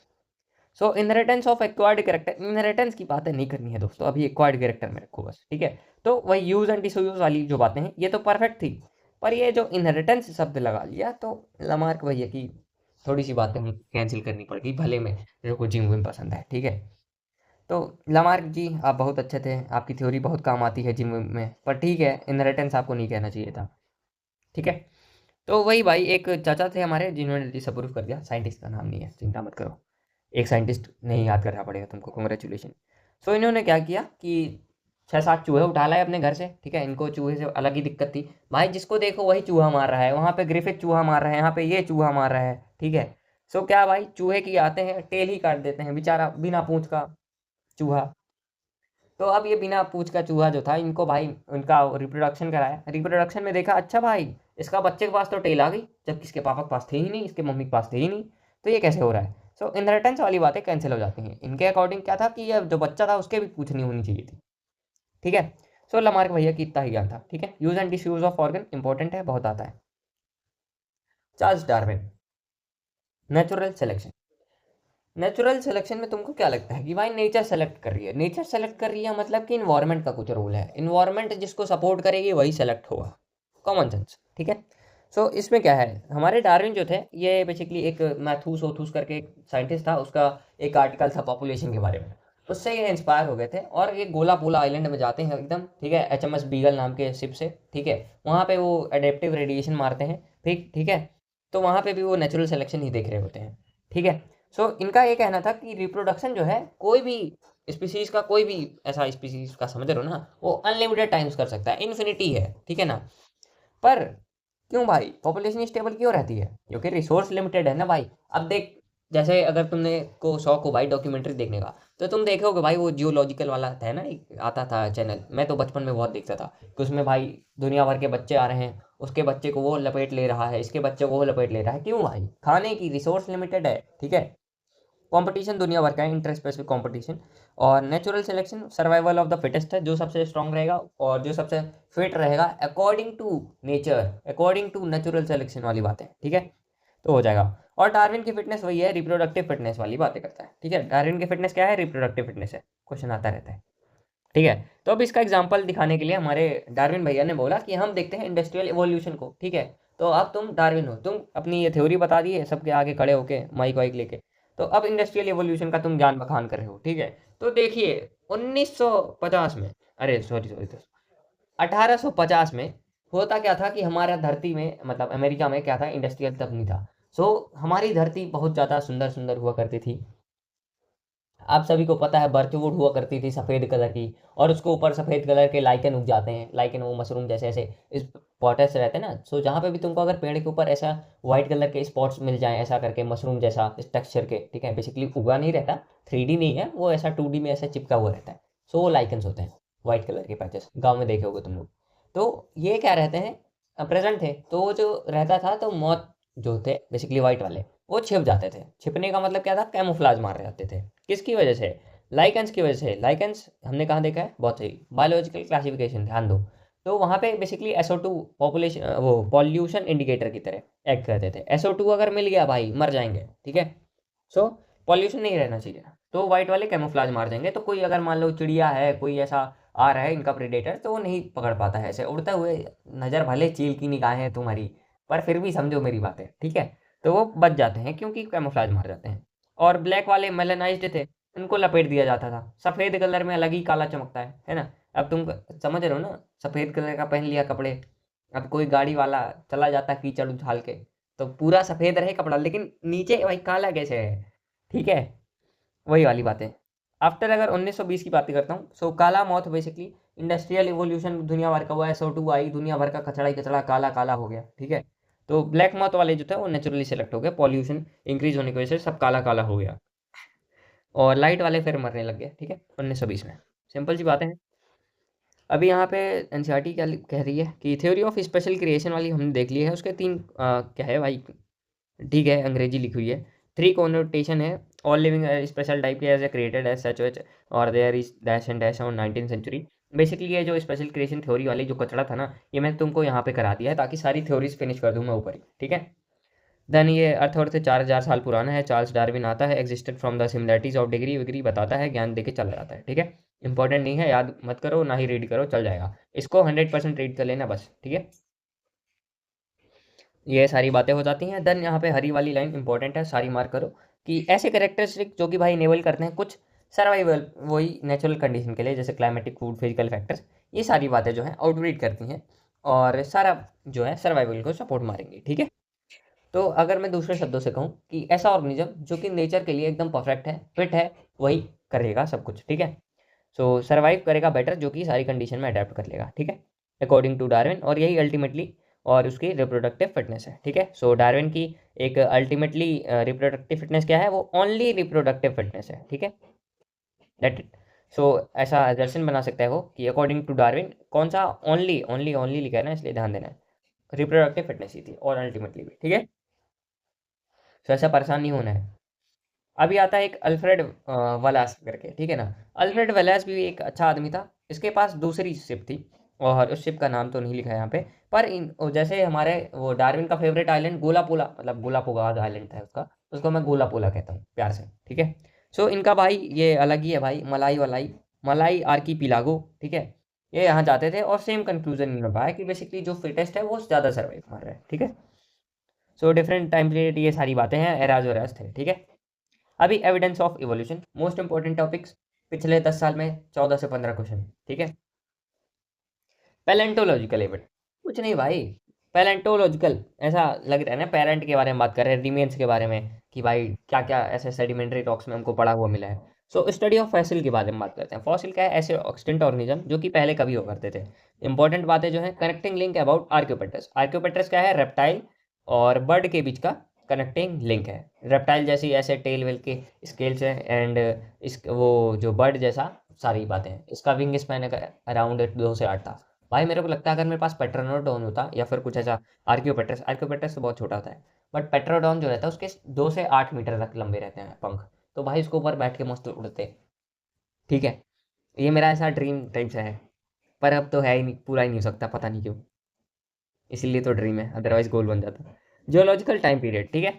So inheritance of acquired character, inheritance की बातें नहीं करनी है दोस्तों, अभी एक्वायर्ड कैरेक्टर में रखो बस, ठीक है। तो वही यूज एंड डिसयूज वाली जो बातें हैं ये तो परफेक्ट थी, पर ये जो इनहेरिटेंस शब्द लगा लिया तो लमार्क भैया की थोड़ी सी बातें कैंसिल करनी पड़ गई, भले में मेरे को जिम विम पसंद है, ठीक है। तो लमार्क जी आप बहुत अच्छे थे, आपकी थ्योरी बहुत काम आती है जिम विम में, पर ठीक है इनहेरिटेंस आपको नहीं कहना चाहिए था, ठीक है। तो वही भाई एक चाचा थे हमारे जिन्होंने डिसअप्रूव कर दिया, साइंटिस्ट का नाम नहीं है, चिंता मत करो, एक साइंटिस्ट नहीं याद करना पड़ेगा तुमको, कॉन्ग्रेचुलेशन। सो इन्होंने क्या किया कि 6-7 चूहे उठा लाए अपने घर से, ठीक है, इनको चूहे से अलग ही दिक्कत थी भाई, जिसको देखो वही चूहा मार रहा है, वहाँ पे ग्रिफिथ चूहा मार रहा है, यहाँ पे ये चूहा मार रहा है, ठीक है। सो क्या भाई, चूहे की आते हैं टेल ही काट देते हैं बेचारा, बिना पूंछ का चूहा। तो अब ये बिना पूंछ का चूहा जो था, इनको भाई उनका रिप्रोडक्शन कराया, रिप्रोडक्शन में देखा अच्छा भाई इसका बच्चे के पास तो टेल आ गई, जबकि इसके पापा के पास थे ही नहीं, इसके मम्मी के पास थे ही नहीं, तो ये कैसे हो रहा है। सो इनहेरिटेंस वाली बातें कैंसिल हो जाती हैं, इनके अकॉर्डिंग क्या था कि ये जो बच्चा था उसके भी पूछ नहीं होनी चाहिए थी, ठीक है। सो लमार्क भैया की इतना ही ज्ञान था, ठीक है। Use and disuse of organ important है, बहुत आता है। Charles Darwin, natural selection. Natural selection में तुमको क्या लगता है कि भाई नेचर सेलेक्ट कर रही है, नेचर सेलेक्ट कर रही है मतलब कि इन्वायरमेंट का कुछ रोल है, इन्वायरमेंट जिसको सपोर्ट करेगी वही सेलेक्ट होगा, कॉमन सेंस, ठीक है। सो इसमें क्या है, हमारे डार्विन जो थे ये बेसिकली एक मैथूस ओथूस करके एक साइंटिस्ट था, उसका एक आर्टिकल था पॉपुलेशन के बारे में, उससे ये इंस्पायर हो गए थे, और ये गोला पोला आइलैंड में जाते हैं एकदम, ठीक है, HMS बीगल नाम के शिप से, ठीक है, वहाँ पे वो एडेप्टिव रेडिएशन मारते हैं, ठीक ठीक है। तो वहाँ पे भी वो नेचुरल सिलेक्शन ही देख रहे होते हैं, ठीक है। सो इनका ये कहना था कि रिप्रोडक्शन जो है कोई भी स्पीसीज का कोई भी ऐसा स्पीसीज का समझ रहे हो ना, वो अनलिमिटेड टाइम्स कर सकता है, इन्फिनिटी है, ठीक है ना। पर क्यों भाई पॉपुलेशन स्टेबल क्यों रहती है? क्योंकि रिसोर्स लिमिटेड है ना भाई। अब देख, जैसे अगर तुमने को शौक हो भाई डॉक्यूमेंट्री देखने का, तो तुम देखोगे भाई वो जियोलॉजिकल वाला था ना, एक आता था चैनल, मैं तो बचपन में बहुत देखता था कि उसमें भाई दुनिया भर के बच्चे आ रहे हैं, उसके बच्चे को वो लपेट ले रहा है, इसके बच्चे को वो लपेट ले रहा है। क्यों भाई? खाने की रिसोर्स लिमिटेड है, ठीक है। कंपटीशन दुनिया भर का है, इंटर स्पेसिफिक कंपटीशन। और natural selection survival of the fittest है, जो सबसे स्ट्रांग रहेगा और जो सबसे फिट रहेगा according to nature, according to natural selection वाली बात है, ठीक है। तो हो जाएगा। और डार्विन की फिटनेस वही है, रिप्रोडक्टिव फिटनेस वाली बातें करता है, ठीक है। डार्विन की फिटनेस क्या है? रिप्रोडक्टिव फिटनेस है, क्वेश्चन आता रहता है, ठीक है। तो अब इसका एग्जाम्पल दिखाने के लिए हमारे डार्विन भैया ने बोला कि हम देखते हैं इंडस्ट्रियल इवोल्यूशन को, ठीक है। तो अब तुम डार्विन हो, तुम अपनी ये थ्योरी बता दी है सबके आगे खड़े होके माइक वाइक लेके, तो अब इंडस्ट्रियल इवोल्यूशन का तुम ज्ञान बखान कर रहे हो, ठीक है। तो देखिए 1950 में, अरे सॉरी सॉरी, 1850 में होता क्या था कि हमारा धरती में, मतलब अमेरिका में क्या था, इंडस्ट्रियल तब नहीं था। सो हमारी धरती बहुत ज़्यादा सुंदर सुंदर हुआ करती थी। आप सभी को पता है बर्थवुड हुआ करती थी सफ़ेद कलर की, और उसके ऊपर सफ़ेद कलर के लाइकन उग जाते हैं, लाइकन वो मशरूम जैसे ऐसे इस स्पॉट्स रहते हैं ना। सो जहाँ पे भी तुमको अगर पेड़ के ऊपर ऐसा व्हाइट कलर के स्पॉट्स मिल जाएं ऐसा करके मशरूम जैसा इस टेक्सचर के, ठीक है, बेसिकली उगा नहीं रहता, 3D नहीं है वो, ऐसा 2D में ऐसा चिपका हुआ रहता है। सो वो लाइकन्स होते हैं, व्हाइट कलर के पैचेस, गाँव में देखे होगे तुम लोग। तो ये क्या रहते हैं, प्रेजेंट थे, तो वो जो रहता था तो मौत जो थे बेसिकली व्हाइट वाले, वो छिप जाते थे। छिपने का मतलब क्या था? कैमोफ्लाज मार जाते थे। किसकी वजह से? लाइकेंस की वजह से। लाइकेंस हमने कहाँ देखा है? बहुत सही, बायोलॉजिकल क्लासिफिकेशन, ध्यान दो। तो वहाँ पे बेसिकली SO2 पॉपुलेशन, वो पॉल्यूशन इंडिकेटर की तरह एक्ट करते थे। SO2 अगर मिल गया भाई मर जाएंगे, ठीक है। सो पॉल्यूशन नहीं रहना चाहिए, तो वाइट वाले कैमोफ्लाज मार देंगे। तो कोई अगर मान लो चिड़िया है, कोई ऐसा आ रहा है इनका प्रेडेटर, तो वो नहीं पकड़ पाता है ऐसे उड़ते हुए। नज़र भले चील की निगाहें तुम्हारी, पर फिर भी समझो मेरी बातें, ठीक है। तो वो बच जाते हैं क्योंकि कैमोफ्लाज मार जाते हैं। और ब्लैक वाले मेलेनाइज्ड थे, उनको लपेट दिया जाता था। सफ़ेद कलर में अलग ही काला चमकता है ना। अब तुम समझ रहे हो ना, सफ़ेद कलर का पहन लिया कपड़े, अब कोई गाड़ी वाला चला जाता कीचड़ उछाल के, तो पूरा सफ़ेद रहे कपड़ा, लेकिन नीचे भाई काला कैसे है, ठीक है। वही वाली बातें। आफ्टर अगर 1920 की बात करता हूँ, सो काला मौत बेसिकली इंडस्ट्रियल इवोल्यूशन दुनिया भर का हुआ, SO2 आई, दुनिया भर का कचड़ा ही कचड़ा काला काला हो गया, ठीक है। तो ब्लैक मौत वाले जो थे वो नेचुरली सेलेक्ट हो गए, पॉल्यूशन इंक्रीज होने की वजह से सब काला काला हो गया, और लाइट वाले फिर मरने लग गए, ठीक है, 1920 में। सिंपल सी बातें हैं। अभी यहाँ पे NCERT क्या कह रही है कि थ्योरी ऑफ स्पेशल क्रिएशन वाली हमने देख ली है, उसके तीन क्या है भाई, ठीक है, अंग्रेजी लिखी हुई है। 3 कॉनोटेशन है, ऑल लिविंग स्पेशल टाइप के as a created as such एच, और there is dash and dash on 19th century. Basically ये जो स्पेशल क्रिएशन थ्योरी वाली जो कचड़ा था ना, ये मैंने तुमको यहाँ पे करा दिया है ताकि सारी थ्योरीज फिनिश कर दूँ मैं ऊपर ही, ठीक है। देन ये अर्थ से 4000 साल पुराना है। चार्ल्स डार्विन आता है, existed from the similarities of degree विग्री बताता है, ज्ञान देके चला जाता है, ठीक है। इंपॉर्टेंट नहीं है, याद मत करो, ना ही रीड करो, चल जाएगा। इसको 100% रीड कर लेना बस, ठीक है। ये सारी बातें हो जाती हैं। देन यहाँ पे हरी वाली लाइन इंपॉर्टेंट है, सारी मार्क करो, कि ऐसे करेक्टरिस्टिक जो कि भाई इनेबल करते हैं कुछ सर्वाइवल, वही नेचुरल कंडीशन के लिए, जैसे क्लाइमेटिक, फूड, फिजिकल फैक्टर्स, ये सारी बातें जो हैं आउटरीड करती हैं और सारा जो है सर्वाइवल को सपोर्ट मारेंगी, ठीक है। तो अगर मैं दूसरे शब्दों से कहूँ कि ऐसा ऑर्गेनिज्म जो कि नेचर के लिए एकदम परफेक्ट है, फिट है, वही करेगा सब कुछ, ठीक है। सो सर्वाइव करेगा बेटर, जो कि सारी कंडीशन में अडेप्ट कर लेगा, ठीक है, अकॉर्डिंग टू डार्विन। और यही अल्टीमेटली और उसकी रिप्रोडक्टिव फिटनेस है, ठीक है। सो डार्विन की एक अल्टीमेटली रिप्रोडक्टिव फिटनेस क्या है? वो ओनली रिप्रोडक्टिव फिटनेस है, ठीक है, दैट इट। सो ऐसा एजर्शन बना सकता है वो कि अकॉर्डिंग टू डार्विन, कौन सा? ओनली ओनली ओनली लिखा है ना, इसलिए ध्यान देना है, रिप्रोडक्टिव फिटनेस ही थी और अल्टीमेटली भी, ठीक है। तो ऐसा परेशान नहीं होना है। अभी आता है एक अल्फ्रेड वलास करके, ठीक है ना। अल्फ्रेड वलास भी एक अच्छा आदमी था, इसके पास दूसरी शिप थी, और उस शिप का नाम तो नहीं लिखा है यहाँ पे। पर जैसे हमारे वो डार्विन का फेवरेट आइलैंड गोलापोला, मतलब गोलापोगाज आइलैंड था उसका, उसको मैं गोलापोला कहता हूँ प्यार से, ठीक है। सो इनका भाई ये अलग ही है भाई, मलाई वलाई, मलाई आर्कीपिलागो, ठीक है। ये यहाँ जाते थे और सेम कंक्लूजन में पाया कि बेसिकली जो फिटेस्ट है वो ज़्यादा सर्वाइव कर रहा है, ठीक है। सो डिफरेंट टाइम पीरियड, ये सारी बातें हैं, एराज और थे, ठीक है। अभी evidence of evolution, most important topics पिछले 10 साल में 14 से 15 क्वेश्चन, ठीक है। पैलेंटोलॉजिकल एविडेंस, कुछ नहीं भाई, पैलेंटोलॉजिकल, ऐसा लग रहा है ना पेरेंट के बारे में बात कर रहे हैं, रिमेन्स के बारे में, कि भाई क्या क्या ऐसे सेडिमेंट्री रॉक्स में हमको पड़ा हुआ मिला है। सो स्टडी ऑफ फॉसिल के बारे में बात करते हैं। फॉसिल क्या है? ऐसे एक्सटिंक्ट ऑर्गेनिज्म जो कि पहले कभी हुआ करते थे। इंपॉर्टेंट बातें जो है, कनेक्टिंग लिंक अबाउट आर्क्योपेट्रस। आर्क्योपेट्रस क्या है? रेप्टाइल और बर्ड के बीच का कनेक्टिंग लिंक है। रेप्टाइल जैसी ऐसे टेल वेल के स्केल्स है, एंड इस वो जो बर्ड जैसा सारी बातें हैं। इसका विंग स्पैन अराउंड 2 से 8 था। भाई मेरे को लगता है अगर मेरे पास पेट्रोनोडोन होता या फिर कुछ ऐसा, आर्क्योपेट्रस, आर्क्योपेट्रस तो बहुत छोटा होता है, बट पेट्रोडोन जो रहता है उसके 2 से 8 मीटर तक लंबे रहते हैं पंख। तो भाई उसके ऊपर बैठ के मस्त उड़ते। ठीक है, ये मेरा ऐसा ड्रीम टाइप से है, पर अब तो है ही नहीं, पूरा ही नहीं हो सकता, पता नहीं क्यों। इसीलिए तो ड्रीम है, अदरवाइज गोल बन जाता। जियोलॉजिकल टाइम पीरियड, ठीक है।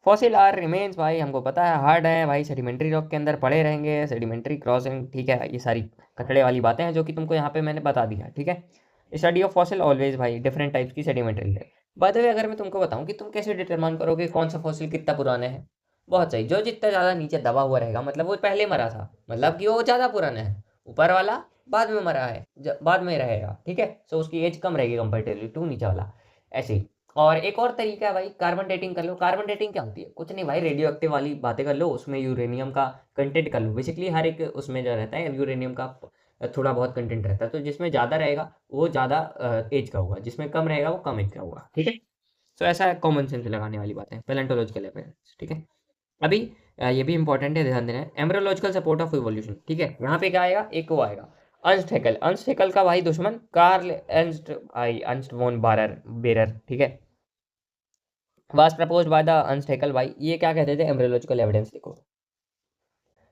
फॉसिल आर रिमेन्स, भाई हमको पता है हार्ड है भाई, सेडिमेंट्री रॉक के अंदर पड़े रहेंगे, सेडिमेंट्री क्रॉसिंग, ठीक है। ये सारी कचड़े वाली बातें हैं जो कि तुमको यहाँ पे मैंने बता दिया, ठीक है। स्टडी ऑफ फॉसिल ऑलवेज भाई डिफरेंट टाइप्स की सेडिमेंट्री है। बाय द वे, अगर मैं तुमको बताऊं कि तुम कैसे डिटरमाइन करोगे कौन सा फॉसिल कितना पुराना है, बहुत सही, जो जितना ज़्यादा नीचे दबा हुआ रहेगा मतलब वो पहले मरा था, मतलब कि वो ज़्यादा पुराना है। ऊपर वाला बाद में मरा है, बाद में रहेगा, ठीक है। सो उसकी एज कम रहेगी कंपेरेटिवली टू नीचे वाला, ऐसे ही। और एक और तरीका है भाई, कार्बन डेटिंग कर लो। कार्बन डेटिंग क्या होती है? कुछ नहीं भाई, रेडियो एक्टिव वाली बातें कर लो, उसमें यूरेनियम का कंटेंट कर लो। बेसिकली हर एक उसमें जो रहता है यूरेनियम का थोड़ा बहुत कंटेंट रहता है, तो जिसमें ज़्यादा रहेगा वो ज़्यादा एज का होगा, जिसमें कम रहेगा वो कम एज का होगा, ठीक है। तो ऐसा कॉमन सेंस लगाने वाली बात है, पेलेंटोलॉजिकल एविडेंस, ठीक है। अभी ये भी इंपॉर्टेंट है, ध्यान देना है। एम्ब्रियोलॉजिकल सपोर्ट ऑफ इवोल्यूशन, ठीक है। यहाँ पे क्या आएगा? एक वो आएगा अंस्ट हैकेल। अंस्ट हैकेल का भाई दुश्मन कार्ल एर्नस्ट भाई, अर्नस्ट वॉन बारर बेरर, ठीक है। Was proposed by the Ernst Hückel. भाई ये क्या कहते थे? एम्ब्रियोलॉजिकल एविडेंस, देखो।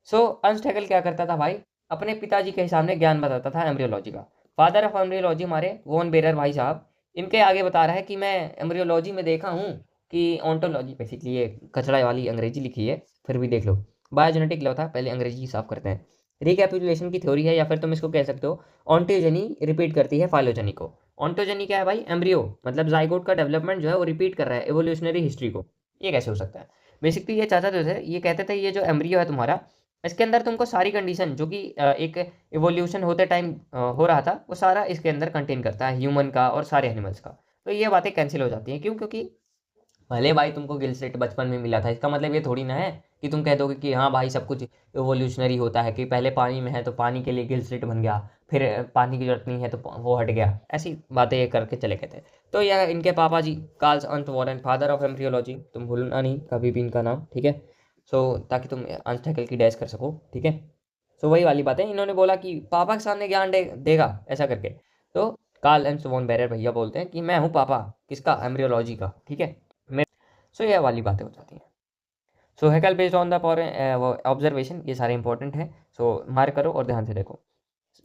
सो अर्नस्ट हैकेल क्या करता था भाई? अपने पिताजी के सामने ज्ञान बताता था एम्ब्रियोलॉजी का। फादर ऑफ एम्ब्रियोलॉजी हमारे वॉन बेरर भाई साहब, इनके आगे बता रहा है कि मैं एम्ब्रियोलॉजी में देखा हूँ कि ऑन्टोलॉजी, बेसिकली ये कचड़ा वाली अंग्रेजी लिखी है, फिर भी देख लो। बायोजेनेटिक लॉ था, पहले अंग्रेजी साफ करते हैं। रिकैपिटुलेशन की थ्योरी है, या फिर तुम इसको कह सकते हो ऑन्टोजेनी रिपीट करती है फाइलोजेनी को। ऑन्टोजेनी क्या है भाई? एम्ब्रियो मतलब जाइगोट का डेवलपमेंट जो है वो रिपीट कर रहा है एवोल्यूशनरी हिस्ट्री को। ये कैसे हो सकता है? बेसिकली ये चाहता थे, ये कहते थे ये जो एम्ब्रियो है तुम्हारा, इसके अंदर तुमको सारी कंडीशन जो कि एक इवोल्यूशन होते टाइम हो रहा था, वो सारा इसके अंदर कंटेन करता है, ह्यूमन का और सारे एनिमल्स का। तो ये बातें कैंसिल हो जाती हैं, क्यों? क्योंकि भले भाई तुमको गिल स्लेट बचपन में मिला था, इसका मतलब ये थोड़ी ना है कि तुम कह दोगे कि हाँ भाई सब कुछ इवोल्यूशनरी होता है, कि पहले पानी में है तो पानी के लिए गिल स्लेट बन गया, फिर पानी की जरूरत नहीं है तो वो हट गया, ऐसी बातें ये करके चले गए थे। तो यह इनके पापा जी कार्ल अर्नस्ट वॉरेन, फादर ऑफ एम्ब्रियोलॉजी, तुम भूलना नहीं कभी भी इनका नाम, ठीक है। सो ताकि तुम अर्नस्ट हैकेल की डैश कर सको, ठीक है। सो वही वाली बात है, इन्होंने बोला कि पापा के सामने ज्ञान देगा ऐसा करके। तो कार्ल एंड वॉन बेरर भैया बोलते हैं कि मैं हूँ पापा किसका? एम्ब्रियोलॉजी का, ठीक है। सो ये वाली बातें हो जाती हैं। सो हैकल बेस्ड ऑन द ऑब्जर्वेशन, ये सारे इंपॉर्टेंट है। सो मार्क करो और ध्यान से देखो।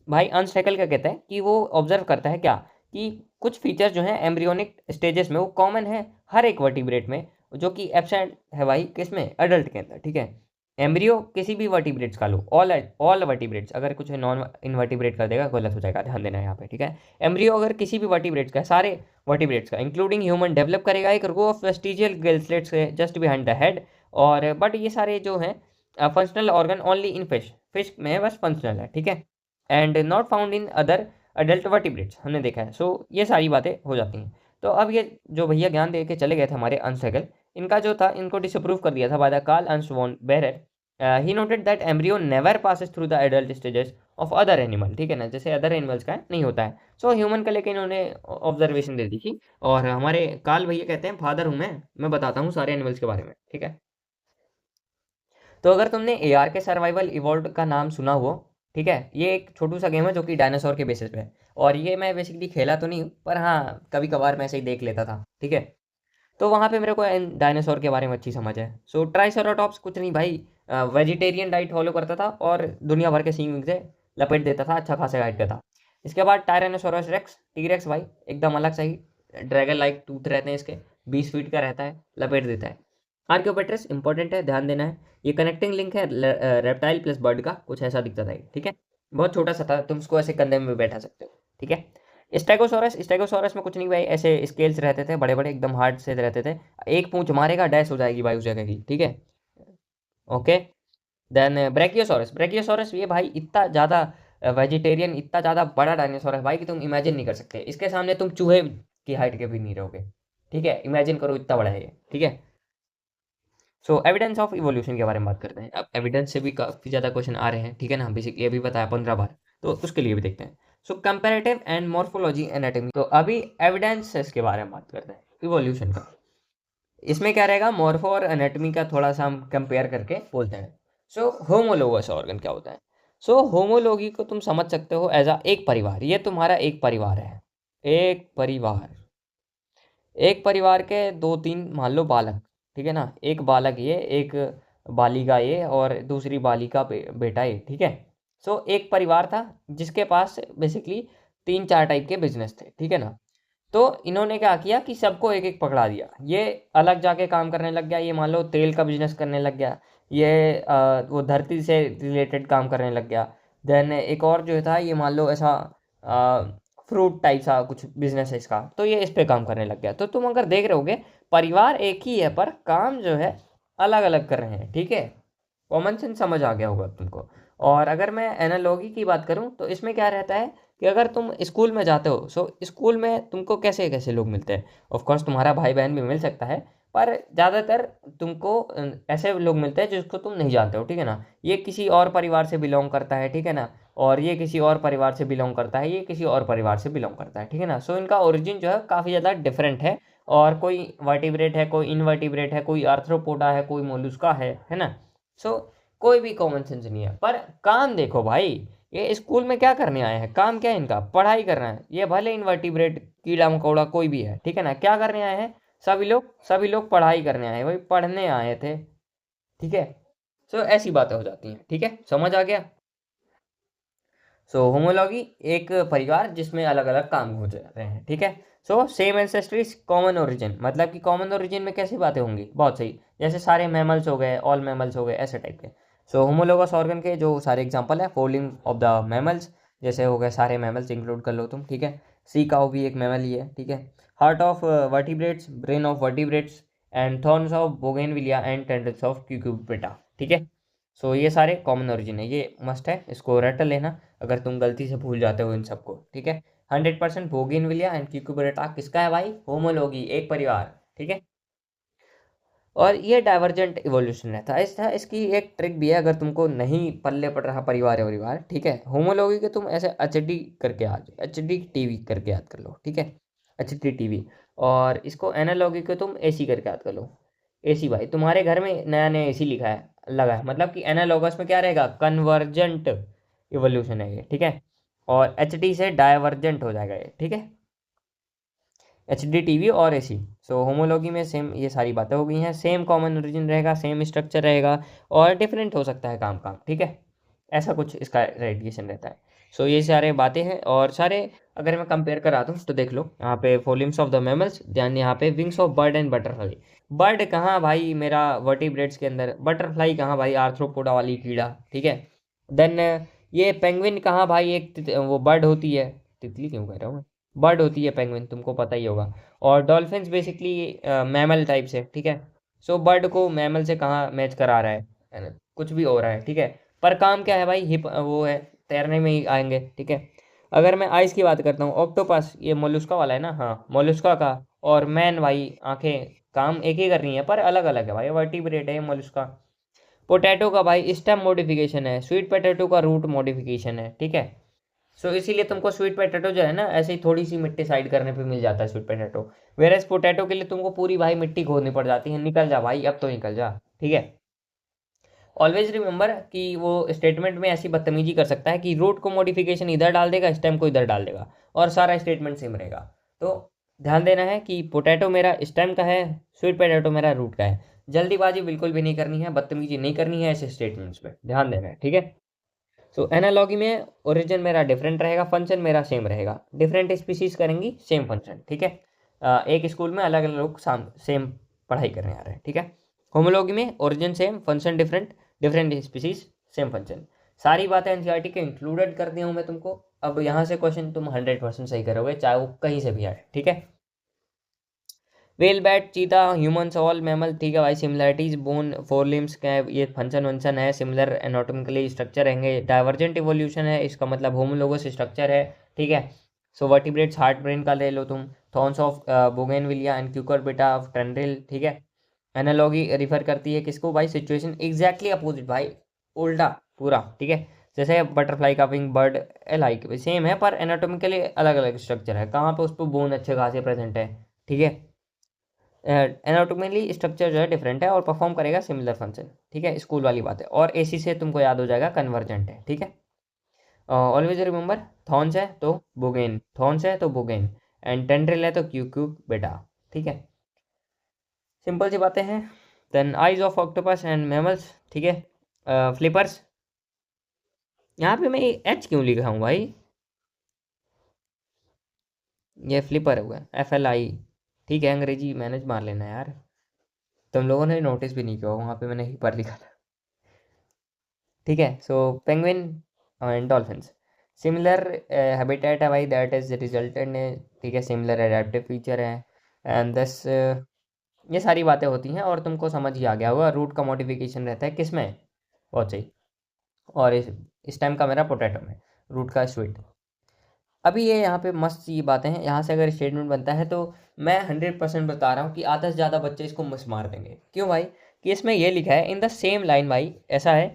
भाई अंश हैकल क्या कहता है कि वो ऑब्जर्व करता है क्या, कि कुछ फीचर्स जो हैं एम्ब्रियोनिक स्टेजेस में वो कॉमन है हर एक वर्टिब्रेट में, जो कि एब्सेंट है भाई किसमें? एडल्ट के अंदर, ठीक है। एम्ब्रियो किसी भी वर्टिब्रेट्स का लो, ऑल ऑल वर्टिब्रेट्स, अगर कुछ नॉन इनवर्टिब्रेट कर देगा गलत हो जाएगा, ध्यान देना यहाँ पे, ठीक है। एम्ब्रियो अगर किसी भी वर्टिब्रेट्स का, सारे वर्टिब्रेट्स का इंक्लूडिंग ह्यूमन, डेवलप करेगा एक row of vestigial gill slits just behind the head. और बट ये सारे जो हैं functional organ only in fish, fish में बस फंक्शनल है, ठीक है, and not found in other adult vertebrates, हमने देखा है। सो ये सारी बातें हो जाती हैं। तो अब ये जो भैया ज्ञान दे के चले गए थे हमारे अनसेगल, इनका जो था इनको डिसअप्रूव कर दिया था by the Karl Ernst von Baer. He noted that embryo never passes through the adult stages of other animal, ठीक है ना, जैसे अदर एनिमल्स का नहीं होता है। सो ह्यूमन का लेकिन इन्होंने ऑब्जर्वेशन दे दी थी। और हमारे कार्ल भैया कहते हैं फादर हूँ मैं बताता हूँ सारे एनिमल्स के बारे में, ठीक है। तो अगर तुमने AR के सर्वाइवल इवॉल्व का नाम सुना हो, ठीक है, ये एक छोटू सा गेम है जो कि डायनासोर के बेसिस पे है। और ये मैं बेसिकली खेला तो नहीं हूँ, पर हाँ कभी कभार मैं ऐसे ही देख लेता था, ठीक है। तो वहाँ पे मेरे को डायनासोर के बारे में अच्छी समझ है। सो ट्राइसेराटॉप्स कुछ नहीं भाई, वेजिटेरियन डाइट फॉलो करता था और दुनिया भर के सींग से लपेट देता था, अच्छा खासा हाइट का था। इसके बाद टायरानोसोरस रेक्स, टी-रेक्स भाई, एकदम अलग सही, ड्रैगन लाइक टूथ रहते हैं इसके, 20 फीट का रहता है, लपेट देता है। आर्क्योपेट्रस इंपॉर्टेंट है, ध्यान देना है। ये कनेक्टिंग लिंक है रेप्टाइल प्लस बर्ड का, कुछ ऐसा दिखता था ये, ठीक है। बहुत छोटा सा था, तुम उसको ऐसे कंधे में बैठा सकते हो, ठीक है। स्टेगोसॉरस, स्टेगोसॉरस में कुछ नहीं भाई, ऐसे स्केल्स रहते थे बड़े बड़े, एकदम हार्ड से रहते थे। एक पूंछ मारेगा डैश हो जाएगी भाई उस जगह की, ठीक है। ओके। देन ब्रेकियोसॉरस, ब्रेकियोसॉरस ये भाई इतना ज़्यादा वेजिटेरियन, इतना ज़्यादा बड़ा डायनासोर है भाई कि तुम इमेजिन नहीं कर सकते, इसके सामने तुम चूहे की हाइट के भी नहीं रहोगे, ठीक है। इमेजिन करो इतना बड़ा है ये, ठीक है। सो एविडेंस ऑफ इवोल्यूशन के बारे में बात करते हैं। अब एविडेंस से भी काफ़ी ज़्यादा क्वेश्चन आ रहे हैं, ठीक है ना, बेसिकली अभी बताया 15 बार, तो उसके लिए भी देखते हैं। सो कंपैरेटिव एंड मॉर्फोलॉजी एनाटॉमी, तो अभी एविडेंसेस के बारे में बात करते हैं इवोल्यूशन का। इसमें क्या रहेगा, मॉर्फो और एनाटॉमी का थोड़ा सा हम कंपेयर करके बोलते हैं। सो होमोलोगस ऑर्गन क्या होता है? सो होमोलोगी को तुम समझ सकते हो एज अ एक परिवार, ये तुम्हारा एक परिवार है, एक परिवार, एक परिवार के दो तीन मान लो बालक, ठीक है ना, एक बालक ये, एक बालिका ये, और दूसरी बालिका बेटा ये, ठीक है। सो एक परिवार था जिसके पास बेसिकली 3-4 टाइप के बिजनेस थे, ठीक है ना। तो इन्होंने क्या किया कि सबको एक एक पकड़ा दिया, ये अलग जाके काम करने लग गया, ये मान लो तेल का बिजनेस करने लग गया, ये वो धरती से रिलेटेड काम करने लग गया। देन एक और जो था, ये मान लो ऐसा फ्रूट टाइप सा कुछ बिजनेस है इसका, तो ये इस पे काम करने लग गया। तो तुम अगर देख रहे होगे परिवार एक ही है पर काम जो है अलग अलग कर रहे हैं, ठीक है। कॉमन सेंस समझ आ गया होगा तुमको। और अगर मैं एनालॉगी की बात करूं तो इसमें क्या रहता है कि अगर तुम स्कूल में जाते हो, सो स्कूल में तुमको कैसे कैसे लोग मिलते हैं। ऑफ कोर्स तुम्हारा भाई बहन भी मिल सकता है, पर ज़्यादातर तुमको ऐसे लोग मिलते हैं जिसको तुम नहीं जानते हो, ठीक है ना। ये किसी और परिवार से बिलोंग करता है, ठीक है ना, और ये किसी और परिवार से बिलोंग करता है, ये किसी और परिवार से बिलोंग करता है, ठीक है ना। सो इनका ओरिजिन जो है काफ़ी ज़्यादा डिफरेंट है, और कोई वर्टिब्रेट है, कोई इनवर्टिब्रेट है, कोई आर्थ्रोपोडा है, कोई मोलुस्का है ना। सो कोई भी कॉमन सेंस नहीं है। पर काम देखो भाई, ये स्कूल में क्या करने आए हैं, काम क्या है इनका, पढ़ाई करना है। ये भले इनवर्टिब्रेट कीड़ा मकोड़ा कोई भी है, ठीक है ना, क्या करने आए हैं, सभी लोग पढ़ाई करने आए हैं, वही पढ़ने आए थे, ठीक है। सो ऐसी बातें हो जाती हैं, ठीक है, समझ आ गया। सो होमोलॉगी एक परिवार जिसमें अलग अलग काम हो जाते हैं, ठीक है। So same ancestry common origin, मतलब कि कॉमन ओरिजिन में कैसी बातें होंगी, बहुत सही, जैसे सारे मैमल्स हो गए, ऑल मैमल्स हो गए, ऐसे टाइप के। सो होमोलोगस ऑर्गन के जो सारे एग्जांपल है, फोलिंग ऑफ द मैमल्स, जैसे हो गए सारे मैमल्स इंक्लूड कर लो तुम, ठीक है। सी काउ भी एक मैमल ही है, ठीक है। Heart of vertebrates, brain of vertebrates, and thorns of bougainvillea and tendrils of cucurbita, ठीक है। सो ये सारे कॉमन ओरिजिन है, ये मस्ट है, इसको रट लेना अगर तुम गलती से भूल जाते हो इन सबको, ठीक है। 100% बोगिनविलिया एंड क्यूक्यूबेटा किसका है भाई, होमोलोगी, एक परिवार, ठीक है। और ये डाइवर्जेंट इवोल्यूशन रहता है, इसकी एक ट्रिक भी है, अगर तुमको नहीं पल्ले पड़ रहा परिवार है परिवार, ठीक है, होमोलोगी के तुम ऐसे एचडी करके एचडी टीवी करके याद कर लो, ठीक है, एचडी टीवी। और इसको एनालॉगी को तुम एसी करके याद कर लो, एसी। भाई तुम्हारे घर में नया नया एसी लिखा है, लगा है, मतलब कि एनालॉगस में क्या रहेगा, कन्वर्जेंट इवोल्यूशन है ये, ठीक है। और एच डी से डाइवर्जेंट हो जाएगा ये, ठीक है, एच डी टीवी और ए सी। सो होमोलॉगी में सेम ये सारी बातें हो गई हैं, सेम कॉमन ओरिजिन रहेगा, सेम स्ट्रक्चर रहेगा, और डिफरेंट हो सकता है काम काम, ठीक है, ऐसा कुछ इसका रेडिएशन रहता है। सो ये सारे बातें हैं, और सारे अगर मैं कंपेयर करा दूँ तो देख लो, यहाँ पे फोलिम्स ऑफ द मैमल्स, ध्यान, यहाँ पे wings of bird and butterfly. Bird कहाँ भाई मेरा वर्टिब्रेट्स के अंदर, बटरफ्लाई कहाँ भाई आर्थ्रोपोडा वाली कीड़ा, ठीक है। देन ये पेंगुइन कहाँ भाई, एक वो बर्ड होती है, तितली क्यों कह रहा हूँ मैं, बर्ड होती है पेंगुइन, तुमको पता ही होगा। और डॉल्फिन्स बेसिकली मैमल टाइप से, ठीक है। सो बर्ड को मैमल से कहाँ मैच करा रहा है ना, कुछ भी हो रहा है, ठीक है। पर काम क्या है भाई, हिप वो है, तैरने में ही आएंगे, ठीक है। अगर मैं आइस की बात करता हूँ, ऑक्टोपस ये मोलुस्का वाला है ना, हाँ मोलुस्का का। और मैन भाई आंखें काम एक ही कर रही हैं पर अलग अलग है भाई, वर्टिब्रेट है मोलुस्का। पोटैटो का भाई स्टेम मॉडिफिकेशन है, स्वीट पोटैटो का रूट मॉडिफिकेशन है, ठीक है। सो इसीलिए तुमको स्वीट पोटैटो जो है ना, ऐसे ही थोड़ी सी मिट्टी साइड करने पे मिल जाता है स्वीट पोटैटो। वेरएस पोटैटो के लिए तुमको पूरी भाई मिट्टी खोदनी पड़ जाती है, निकल जा भाई अब तो निकल जा, ठीक है। ऑलवेज रिमेंबर कि वो स्टेटमेंट में ऐसी बदतमीजी कर सकता है कि रूट को मॉडिफिकेशन इधर डाल देगा, स्टेम को इधर डाल देगा, और सारा स्टेटमेंट सेम रहेगा। तो ध्यान देना है कि पोटैटो मेरा स्टेम का है, स्वीट पोटैटो मेरा रूट का है। जल्दीबाजी बिल्कुल भी नहीं करनी है, बदतमीजी नहीं करनी है ऐसे स्टेटमेंट्स पे, ध्यान देना है, ठीक है। सो एनालॉगी में ओरिजिन मेरा डिफरेंट रहेगा, फंक्शन मेरा सेम रहेगा, डिफरेंट स्पीसीज करेंगी सेम फंक्शन, ठीक है। एक स्कूल में अलग अलग लोग सेम पढ़ाई करने आ रहे हैं, ठीक है। होमोलॉगी में origin same, function different, different species same function. सारी बातें एनसीईआरटी के इंक्लूडेड कर दी हूँ मैं तुमको। अब यहाँ से क्वेश्चन तुम 100% सही करोगे, चाहे वो कहीं से भी आए, ठीक है। वेल बैट चीता ह्यूमंस ऑल मैमल, ठीक है भाई, सिमिलरिटीज बोन फोर लिम्स का ये फंक्शन वंक्शन है, सिमिलर एनाटॉमिकली स्ट्रक्चर रहेंगे, डाइवर्जेंट इवोल्यूशन है, इसका मतलब होमोलोगस स्ट्रक्चर है, ठीक है। सो वर्टिब्रेट्स हार्ट ब्रेन का ले लो तुम, thorns of bougainvillea and cucurbita of tendril, ठीक है। एनालॉगी रिफर करती है किसको भाई, सिचुएशन एग्जैक्टली अपोजिट भाई, उल्टा पूरा, ठीक है। जैसे बटरफ्लाई का विंग, बर्ड लाइक सेम है पर एनाटोमिकली अलग अलग स्ट्रक्चर है, कहाँ पे उस पर बोन अच्छे खासे प्रेजेंट है, ठीक है। एनाटोमिकली स्ट्रक्चर जो है डिफरेंट है और परफॉर्म करेगा सिमिलर फंक्शन, ठीक है, स्कूल वाली बात है। और एसी से तुमको याद हो जाएगा कन्वर्जेंट है, ठीक है। ऑलवेज रिमेंबर, थॉर्न्स है तो बोगेन, थॉर्न्स है तो बोगेन, एंड टेंड्रिल है तो क्यू बेटा, ठीक है। सिंपल सी बातें हैं। Then eyes of octopus and mammals, ठीक है। फ्लिपर्स, यहाँ पे मैं एच क्यों लिखा हूँ भाई, ये फ्लिपर हुआ, FLI, ठीक है। अंग्रेजी मैनेज मार लेना यार, तुम लोगों ने नोटिस भी नहीं किया वहाँ पे मैंने ही पर लिखा था, ठीक है। So penguin and dolphins, similar habitat है भाई, दैट इज रिजल्टेंट है, ठीक है, सिमिलर एडेप्टिव फीचर है, एंड दस ये सारी बातें होती हैं और तुमको समझ ही आ गया होगा। रूट का मॉडिफिकेशन रहता है किस में, बहुत सही। और इस टाइम का मेरा पोटैटो में, रूट का स्वीट। अभी ये यहाँ पे मस्त सी बातें हैं, यहाँ से अगर स्टेटमेंट बनता है तो मैं 100% बता रहा हूँ कि आधा से ज़्यादा बच्चे इसको मिस मार देंगे। क्यों भाई, कि इसमें ये लिखा है इन द सेम लाइन भाई, ऐसा है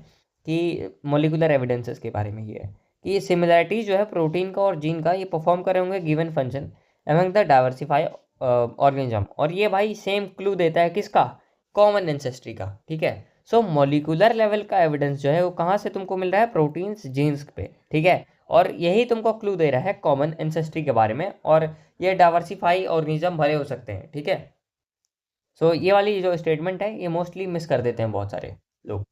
कि मोलिकुलर एविडेंसेस के बारे में ये है कि सिमिलैरिटीज जो है प्रोटीन का और जीन का, ये परफॉर्म करे होंगे given function among the diversify organism, और ये भाई सेम क्लू देता है किसका, कॉमन एंसेस्ट्री का, ठीक है। सो मॉलिकुलर लेवल का एविडेंस जो है वो कहाँ से तुमको मिल रहा है, प्रोटीन्स जीन्स पे, ठीक है। और यही तुमको क्लू दे रहा है कॉमन एंसेस्ट्री के बारे में, और ये डाइवर्सिफाई ऑर्गेनिज्म भरे हो सकते हैं, ठीक है। सो ये वाली जो स्टेटमेंट है ये मोस्टली मिस कर देते हैं बहुत सारे लोग।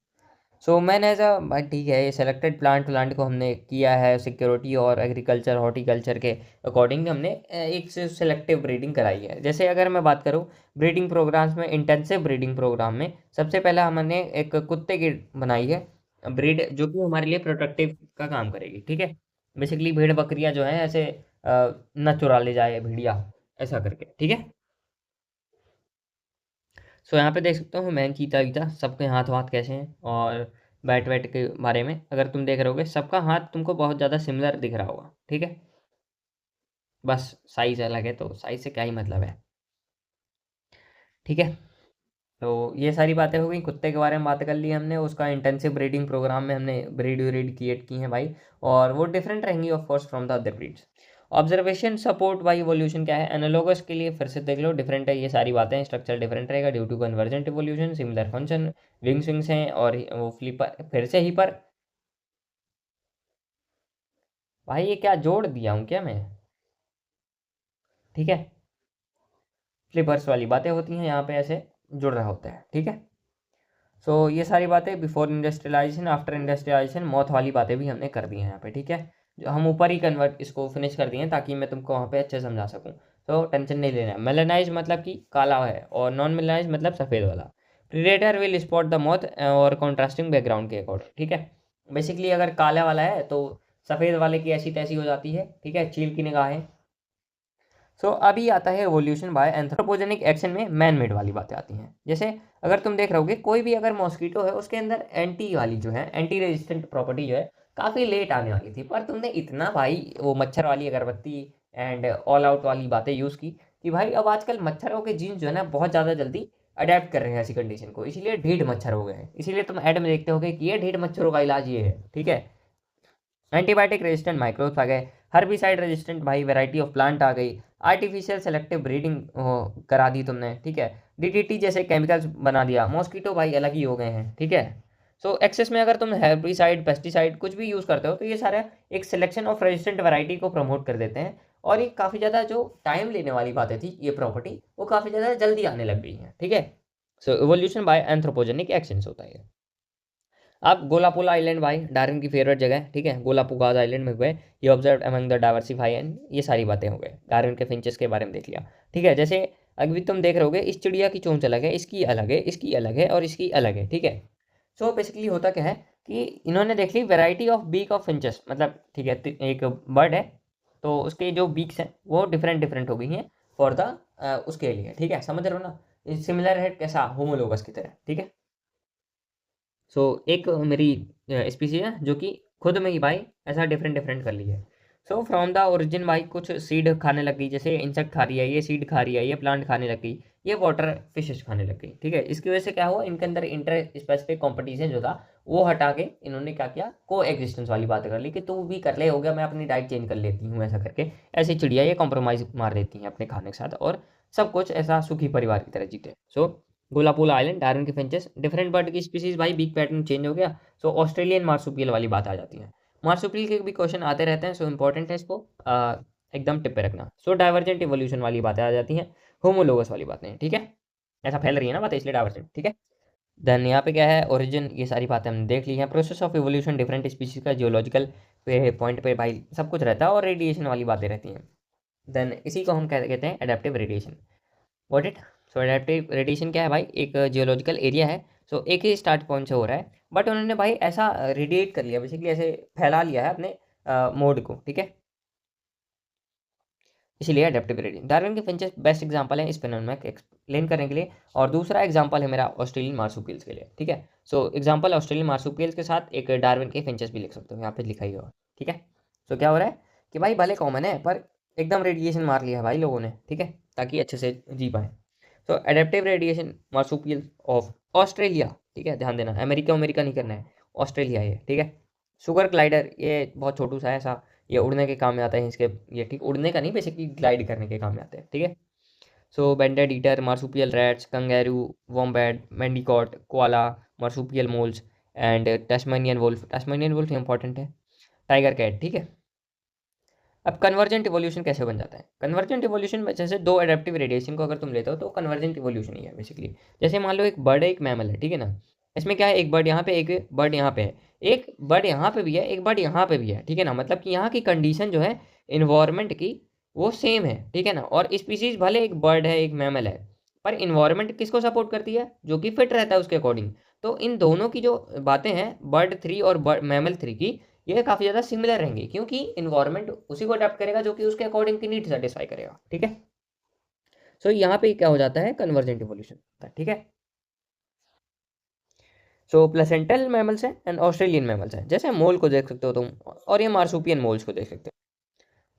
सो मैंने ऐसा भाई, ठीक है, ये सेलेक्टेड प्लांट प्लांट को हमने किया है सिक्योरिटी और एग्रीकल्चर हॉर्टिकल्चर के अकॉर्डिंग, हमने एक से सेलेक्टिव ब्रीडिंग कराई है। जैसे अगर मैं बात करूँ ब्रीडिंग प्रोग्राम्स में, इंटेंसिव ब्रीडिंग प्रोग्राम में सबसे पहला हमने एक कुत्ते की बनाई है ब्रीड, जो कि हमारे लिए प्रोटेक्टिव का काम करेगी, ठीक है। बेसिकली भेड़ बकरियां जो है ऐसे न चुरा ले जाए भेड़िया, ऐसा करके, ठीक है। सो यहाँ पे देख सकते हो मैन चीता वीता सबके हाथ वाथ कैसे हैं, और बैट वैट के बारे में अगर तुम देख रहोगे सबका हाथ तुमको बहुत ज़्यादा सिमिलर दिख रहा होगा, ठीक है। बस साइज अलग है तो साइज से क्या ही मतलब है, ठीक है। तो ये सारी बातें हो गई, कुत्ते के बारे में बात कर ली हमने, उसका इंटेंसिव ब्रीडिंग प्रोग्राम में हमने ब्रीड व्रीड क्रिएट की है भाई, और वो डिफरेंट रहेंगी of course from the other breeds. Observation support by evolution क्या है, एनालॉगस के लिए फिर से देख लो, डिफरेंट है ये सारी बातें, स्ट्रक्चर डिफरेंट रहेगा due to convergent evolution, similar function, wings wings हैं, और वो फ्लिपर फिर से ही पर, भाई ये क्या जोड़ दिया हूँ क्या मैं, ठीक है। फ्लिपर्स वाली बातें होती हैं यहाँ पे, ऐसे जुड़ रहा होता है, ठीक है। सो ये सारी बातें बिफोर इंडस्ट्रियलाइजेशन आफ्टर इंडस्ट्रियलाइजेशन मौत वाली बातें भी हमने कर दी हैं यहाँ पे, ठीक है। जो हम ऊपर ही कन्वर्ट इसको फिनिश कर दिए हैं ताकि मैं तुमको वहाँ पे अच्छे से समझा सकूँ, तो टेंशन नहीं लेना। मेलेनाइज मतलब कि काला है, और नॉन मेलेनाइज मतलब सफ़ेद वाला। प्रीडेटर विल स्पॉट द मौत और कॉन्ट्रास्टिंग बैकग्राउंड के अकॉर्डिंग, ठीक है। बेसिकली अगर काला वाला है तो सफ़ेद वाले की ऐसी तैसी हो जाती है, ठीक है, चील की निगाहें। सो अभी आता है एवोल्यूशन बाय एंथ्रोपोजेनिक एक्शन में मैन मेड वाली बातें आती हैं। जैसे अगर तुम देख रहोगे कोई भी अगर मॉस्किटो है उसके अंदर एंटी वाली जो है एंटी रेजिस्टेंट प्रॉपर्टी जो है काफ़ी लेट आने वाली थी, पर तुमने इतना भाई वो मच्छर वाली अगरबत्ती एंड ऑल आउट वाली बातें यूज़ की कि भाई अब आजकल मच्छरों के जीन्स जो है ना बहुत ज़्यादा जल्दी अडेप्ट कर रहे हैं ऐसी कंडीशन को, इसीलिए ढीठ मच्छर हो गए हैं। इसीलिए तुम ऐड में देखते होगे कि ये ढीठ मच्छरों का इलाज ये है, ठीक है। एंटीबायोटिक रेजिस्टेंट माइक्रोब्स आ गए, हर्बिसाइड रेजिस्टेंट भाई वैरायटी ऑफ प्लांट आ गई, आर्टिफिशियल सेलेक्टिव ब्रीडिंग करा दी तुमने, ठीक है। डीडीटी जैसे केमिकल्स बना दिया, मॉस्किटो भाई अलग ही हो गए हैं, ठीक है। सो एक्सेस में अगर तुम हेर्बिसाइड पेस्टिसाइड कुछ भी यूज़ करते हो तो ये सारा एक सिलेक्शन ऑफ रेजिस्टेंट वैरायटी को प्रमोट कर देते हैं, और ये काफ़ी ज़्यादा जो टाइम लेने वाली बातें थी ये प्रॉपर्टी वो काफ़ी ज़्यादा जल्दी आने लग गई हैं, ठीक है। सो इवोल्यूशन बाय एंथ्रोपोजेनिक एक्शंस होता है। अब गोलापुला आइलैंड भाई डार्विन की फेवरेट जगह है, ठीक है, गोलापुगाज आइलैंड में हुए, ये observe among the diversify and ये सारी बातें हो गए, डार्विन के फिंचेस के बारे में देख लिया, ठीक है। जैसे अभी तुम देख रहे होगे इस चिड़िया की चोंच अलग है, इसकी अलग है, इसकी अलग है, और इसकी अलग है, ठीक है। सो बेसिकली होता क्या है कि इन्होंने देख ली variety of beak of finches, मतलब ठीक है एक बर्ड है तो उसके जो बीक्स हैं वो डिफरेंट डिफरेंट हो गई हैं फॉर द उसके लिए, ठीक है, समझ रहे हो ना, सिमिलर है कैसा होमोलोगस की तरह, ठीक है। सो एक मेरी स्पीसीज है जो कि खुद में ही भाई ऐसा डिफरेंट डिफरेंट कर ली है। सो फ्रॉम द ओरिजिन भाई कुछ सीड खाने लग गई, जैसे इंसेक्ट खा रही है, ये सीड खा रही है, ये प्लांट खाने लग गई, ये वाटर फिशेस खाने लग गई, ठीक है। इसकी वजह से क्या हुआ, इनके अंदर इंटर स्पेसिफिक कंपटीशन जो था वो हटा के इन्होंने क्या किया, को एग्जिस्टेंस वाली बात कर ली कि तू भी कर ले, हो गया, मैं अपनी डाइट चेंज कर लेती हूँ, ऐसा करके ऐसी चिड़िया ये कॉम्प्रोमाइज़ मार देती हैं अपने खाने के साथ, और सब कुछ ऐसा सुखी परिवार की तरह जीते। सो गोलापोला आइलैंड, डार्विन के फिंचेस, डिफरेंट बर्ड की स्पीसीज, भाई बीक पैटर्न चेंज हो गया। सो ऑस्ट्रेलियन मार्सुपियल वाली बात आ जाती है। मार्सुपियल के भी क्वेश्चन आते रहते हैं, सो इंपॉर्टेंट है, इसको एकदम टिप पे रखना। सो डाइवर्जेंट इवोल्यूशन वाली बातें आ जाती हैं, होमोलोगस वाली बातें, ठीक है, ऐसा फैल रही है ना बातें, इसलिए डाइवर्जेंट, ठीक है। देन यहाँ पे क्या है, ओरिजिन, ये सारी बातें हमने देख ली हैं। Process of evolution, different species का जियोलॉजिकल पॉइंट पे भाई सब कुछ रहता है, और रेडिएशन वाली बातें रहती हैं। देन इसी को हम कहते हैं adaptive radiation. What it, so adaptive radiation क्या है भाई, एक जियोलॉजिकल एरिया है, सो एक ही स्टार्ट पॉइंट से हो रहा है, बट उन्होंने भाई ऐसा रेडिएट कर लिया, बेसिकली ऐसे फैला लिया है अपने मोड को, ठीक है, इसीलिए एडेप्टिव रेडिएशन। डार्विन के फिंचेस बेस्ट एग्जांपल है इस फिनोमेना को एक्सप्लेन करने के लिए, और दूसरा एग्जांपल है मेरा ऑस्ट्रेलियन मार्सुपियल्स के लिए, ठीक है। सो एग्जांपल ऑस्ट्रेलियन मार्सुपियल्स के साथ एक डार्विन के फिंचेस भी लिख सकते हो, यहाँ पे लिखा ही होगा, ठीक है। सो क्या हो रहा है कि भाई भले कॉमन है, पर एकदम रेडिएशन मार लिया है भाई लोगों ने, ठीक है, ताकि अच्छे से जी पाए। So adaptive radiation marsupial of Australia, ठीक है, ध्यान देना, अमेरिका अमेरिका नहीं करना है, ऑस्ट्रेलिया ये, ठीक है। शुगर ग्लाइडर, ये बहुत छोटू सा है ऐसा, ये उड़ने के काम में आता है इसके, ये ठीक उड़ने का नहीं, बेसिकली ग्लाइड करने के काम में आते हैं, ठीक है। So banded eater, marsupial rats, kangaroo, wombat, bandicoot, koala, marsupial moles and Tasmanian wolf, Tasmanian wolf important है, टाइगर कैट, ठीक है। अब कन्वर्जेंट इवोल्यूशन कैसे बन जाता है, कन्वर्जेंट इवोल्यूशन में जैसे दो एडेप्टिव रेडिएशन को अगर तुम लेते हो तो कन्वर्जेंट इवोल्यूशन ही है बेसिकली। जैसे मान लो एक बर्ड है, एक मैमल है, ठीक है ना, इसमें क्या है, एक बर्ड यहाँ पे, एक बर्ड यहाँ पे है, एक बर्ड यहाँ पे भी है, एक बर्ड यहाँ पे भी है, ठीक है ना, मतलब कि यहाँ की कंडीशन जो है इन्वायरमेंट की वो सेम है, ठीक है ना, और स्पीसीज भले एक बर्ड है एक मैमल है, पर इन्वायरमेंट किसको सपोर्ट करती है, जो कि फिट रहता है उसके अकॉर्डिंग। तो इन दोनों की जो बातें हैं, बर्ड 3 और मैमल 3 की, ये काफ़ी ज़्यादा सिमिलर रहेंगी, क्योंकि इन्वायरमेंट उसी को अडेप्ट करेगा जो कि उसके अकॉर्डिंग की नीड सेटिस्फाई करेगा, ठीक है। सो यहाँ पे क्या हो जाता है, कन्वर्जेंट इवोल्यूशन, ठीक है। सो प्लेसेंटल मैमल्स हैं एंड ऑस्ट्रेलियन मैमल्स हैं, जैसे मोल को देख सकते हो तुम, और ये मार्सुपियन मोल्स को देख सकते हो।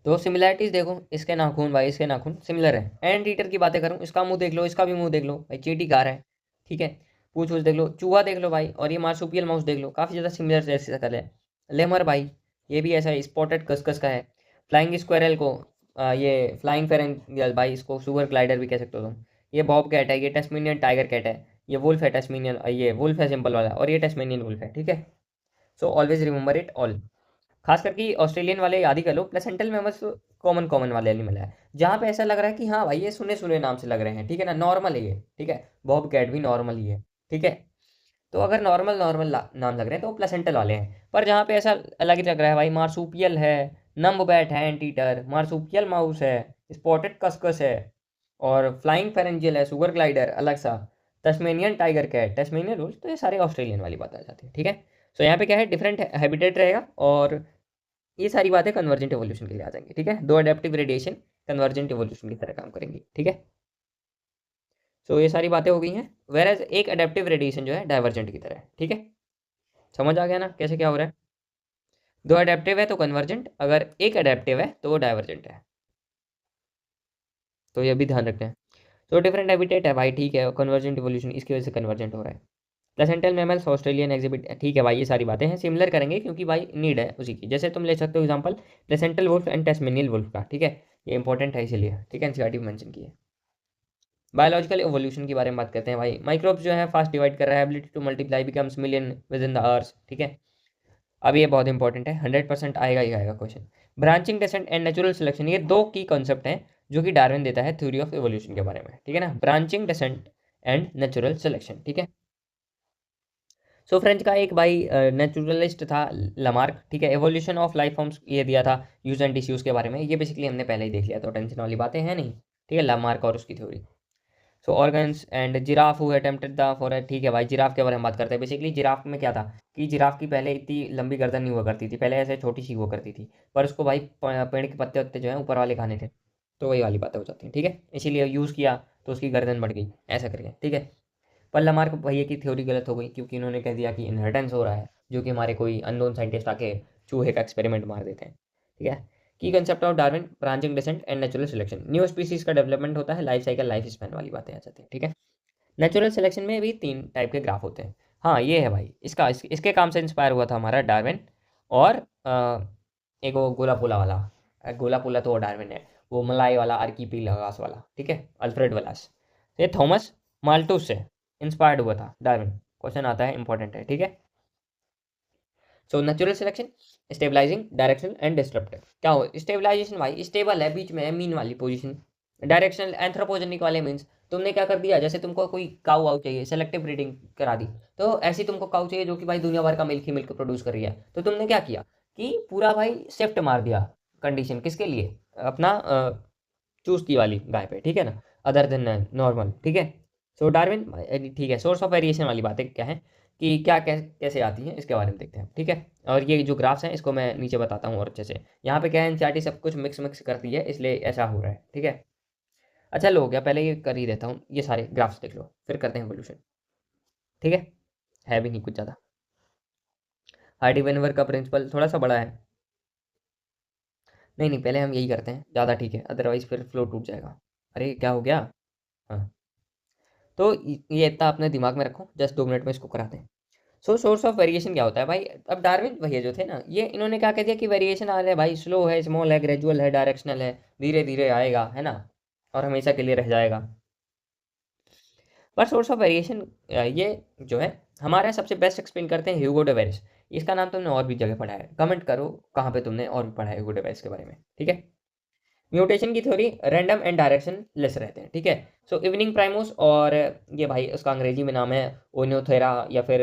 तो सिमिलैरिटीज देखो, इसके नाखून भाई, इसके नाखून सिमिलर है। एंड ईटर की बातें करूँ, इसका मुंह देख लो, इसका भी मुंह देख लो भाई, चींटी खा रहा है, ठीक है। पूछ पूछ देख लो, चूहा देख लो भाई, और ये मार्सुपियल माउस देख लो, काफ़ी ज़्यादा सिमिलर जैसे शकल है। लेमर भाई, ये भी ऐसा है, स्पॉटेड कस्कस का है। फ्लाइंग स्क्वायरल को ये फ्लाइंग फेरेंजियल भाई, इसको सुगर ग्लाइडर भी कह सकते हो तुम। ये बॉब कैट है, ये टेस्मेनियन टाइगर कैट है, ये वुल्फ है टेस्मेनियन, ये वुल्फ है सिंपल वाला, और ये टेस्मेनियन वुल्फ है, ठीक है। So always remember it all, खास करके ऑस्ट्रेलियन वाले याद ही कर लो। प्लेसेंटल मैमल्स कॉमन कॉमन वाले एनिमल है, जहाँ पे ऐसा लग रहा है कि हाँ भाई ये सुने सुने नाम से लग रहे हैं, ठीक है ना, नॉर्मल है ये, ठीक है। बॉब कैट भी नॉर्मल ही है, ठीक है। तो अगर नॉर्मल नॉर्मल नाम लग रहे हैं तो वो प्लेसेंटल वाले हैं, पर जहाँ पे ऐसा अलग ही लग रहा है भाई, मार्सुपियल है, नम्ब बैट है, एंटीटर, मार्सुपियल माउस है, स्पॉटेड कस्कस है, और फ्लाइंग फेरेंजियल है, सुगर ग्लाइडर अलग सा, Tasmanian tiger cat, Tasmanian wolf, तो ये सारे ऑस्ट्रेलियन वाली बात आ जाती है, ठीक है। सो यहाँ पे क्या है, डिफरेंट हैबिटेट रहेगा, और ये सारी बातें कन्वर्जेंट एवोल्यूशन के लिए आ जाएंगी, ठीक है। दो अडेप्टिव रेडिएशन कन्वर्जेंट एवोल्यूशन की तरह काम करेंगी, ठीक है। सो ये सारी बातें हो गई हैं, वेर एज एक अडेप्टिव रेडिएशन जो है डाइवर्जेंट की तरह है, ठीक है। समझ आ गया ना कैसे क्या हो रहा है, दो अडेप्टिव है तो कन्वर्जेंट, अगर एक अडेप्टिव है तो वो डाइवर्जेंट है, तो ये भी ध्यान रखना है। तो डिफरेंट हैबिटेट है भाई, ठीक है, कन्वर्जेंट इवोल्यूशन इसकी वजह से कन्वर्जेंट हो रहा है। प्लेसेंटल मैमल्स, ऑस्ट्रेलियन एग्जिबिट, ठीक है भाई, ये सारी बातें हैं, सिमिलर करेंगे क्योंकि भाई नीड है उसी की। जैसे तुम ले सकते हो example placental wolf and Tasmanian wolf का, ठीक है, ये इंपॉर्टेंट है इसीलिए, ठीक है, एनसीईआरटी में मेंशन की है। बायोलॉजिकल एवोल्यूशन के बारे में बात करते हैं भाई, माइक्रोब्स जो है फास्ट डिवाइड कर रहा है, ability to multiply becomes million with in the hours, ठीक है। अब ये बहुत इंपॉर्टेंट है, 100% आएगा ही आएगा question. Branching descent and natural selection, ये दो की कॉन्सेप्ट हैं जो कि डार्विन देता है थ्योरी ऑफ एवोल्यूशन के बारे में, ठीक है ना, branching descent and natural selection, ठीक है। सो फ्रेंच का एक भाई नेचुरलिस्ट था लमार्क, ठीक है, एवोल्यूशन ऑफ लाइफ फॉर्म्स ये दिया था, यूज एंड डिसयूज के बारे में, ये बेसिकली हमने पहले ही देख लिया, तो टेंशन वाली बातें हैं नहीं, ठीक है, लमार्क और उसकी theory. So organs and giraffe who attempted the for, ठीक है भाई, जिराफ के बारे में बात करते हैं। बेसिकली जिराफ में क्या था कि जिराफ की पहले इतनी लंबी गर्दन नहीं हुआ करती थी, पहले ऐसे छोटी सी हुआ करती थी, पर उसको भाई पेड़ के पत्ते वत्ते जो है ऊपर वाले खाने थे, तो वही वाली बातें हो जाती हैं, ठीक है, इसीलिए यूज़ किया तो उसकी गर्दन बढ़ गई, ऐसा करके, ठीक है। पर लमार्क भैया की थ्योरी गलत हो गई, क्योंकि इन्होंने कह दिया कि इनहेरिटेंस हो रहा है, जो कि हमारे कोई अननोन साइंटिस्ट आके चूहे का एक्सपेरिमेंट मार देते हैं, ठीक है, की concept of Darwin, branching descent and natural selection. New species का डेवलपमेंट होता है, लाइफ साइकिल, लाइफ स्पैन वाली बातें आ जाती है। ठीक है, नेचुरल सिलेक्शन में भी 3 टाइप के ग्राफ होते हैं। हाँ ये है भाई, इसके काम से इंस्पायर हुआ था हमारा डार्विन। और एक वो गोलापोला वाला, गोलापोला तो वो डार्विन है, वो मलाई वाला आर्कीपिलागस वाला, ठीक है, अल्फ्रेड वलास। ये थॉमस माल्थus से इंस्पायर्ड हुआ था डार्विन। क्वेश्चन आता है, इंपॉर्टेंट है। ठीक है, so natural selection, stabilising, directional and disruptive. क्या हो स्टेबलाइजेशन भाई, स्टेबल है, बीच में है, मीन वाली पोजीशन। डायरेक्शनल एंथ्रोपोजेनिक वाले मीन्स तुमने क्या कर दिया, जैसे तुमको कोई काऊ वाऊ चाहिए, सेलेक्टिव ब्रीडिंग करा दी, तो ऐसी तुमको काऊ चाहिए जो कि भाई दुनिया भर का मिल्क ही मिल्क प्रोड्यूस कर रही है, तो तुमने क्या किया कि पूरा भाई शिफ्ट मार दिया कंडीशन, किसके लिए, अपना चूस्ती वाली गाय पे, ठीक है ना, अदर देन नॉर्मल। ठीक है, सो डार्विन, ठीक है, सोर्स ऑफ वेरिएशन वाली बातें क्या है कि क्या कैसे आती है, इसके बारे में देखते हैं। ठीक है, और ये जो ग्राफ्स हैं इसको मैं नीचे बताता हूँ और अच्छे से। यहाँ पे क्या है, एनसीईआरटी सब कुछ मिक्स मिक्स करती है, इसलिए ऐसा हो रहा है। ठीक है, अच्छा लो हो गया, पहले ये कर ही देता हूँ, ये सारे ग्राफ्स देख लो, फिर करते हैं एवोल्यूशन। ठीक है भी नहीं कुछ ज़्यादा। हार्डी-वेनवर का प्रिंसिपल थोड़ा सा बड़ा है, नहीं नहीं पहले हम यही करते हैं, ज़्यादा ठीक है, अदरवाइज फिर फ्लो टूट जाएगा। अरे क्या हो गया, हाँ, तो ये इतना अपने दिमाग में रखो, जस्ट 2 मिनट में इसको कराते हैं। सो सोर्स ऑफ वेरिएशन क्या होता है भाई, अब डार्विन भैया जो थे ना, ये इन्होंने क्या कह दिया कि वेरिएशन आ रहा है भाई, स्लो है, स्मॉल है, ग्रेजुअल है, डायरेक्शनल है, धीरे धीरे आएगा, है ना, और हमेशा के लिए रह जाएगा। पर सोर्स ऑफ वेरिएशन ये जो है हमारा सबसे बेस्ट एक्सप्लेन करते हैं ह्यूगो डे वेरिस। इसका नाम तुमने और भी जगह पढ़ा है, कमेंट करो कहाँ पे तुमने और भी पढ़ा है ह्यूगो डे वेरिस के बारे में। ठीक है, म्यूटेशन की theory random and direction less रहते हैं। ठीक है, सो इवनिंग प्राइमोस, और ये भाई उसका अंग्रेजी में नाम है ओनियोथेरा, या फिर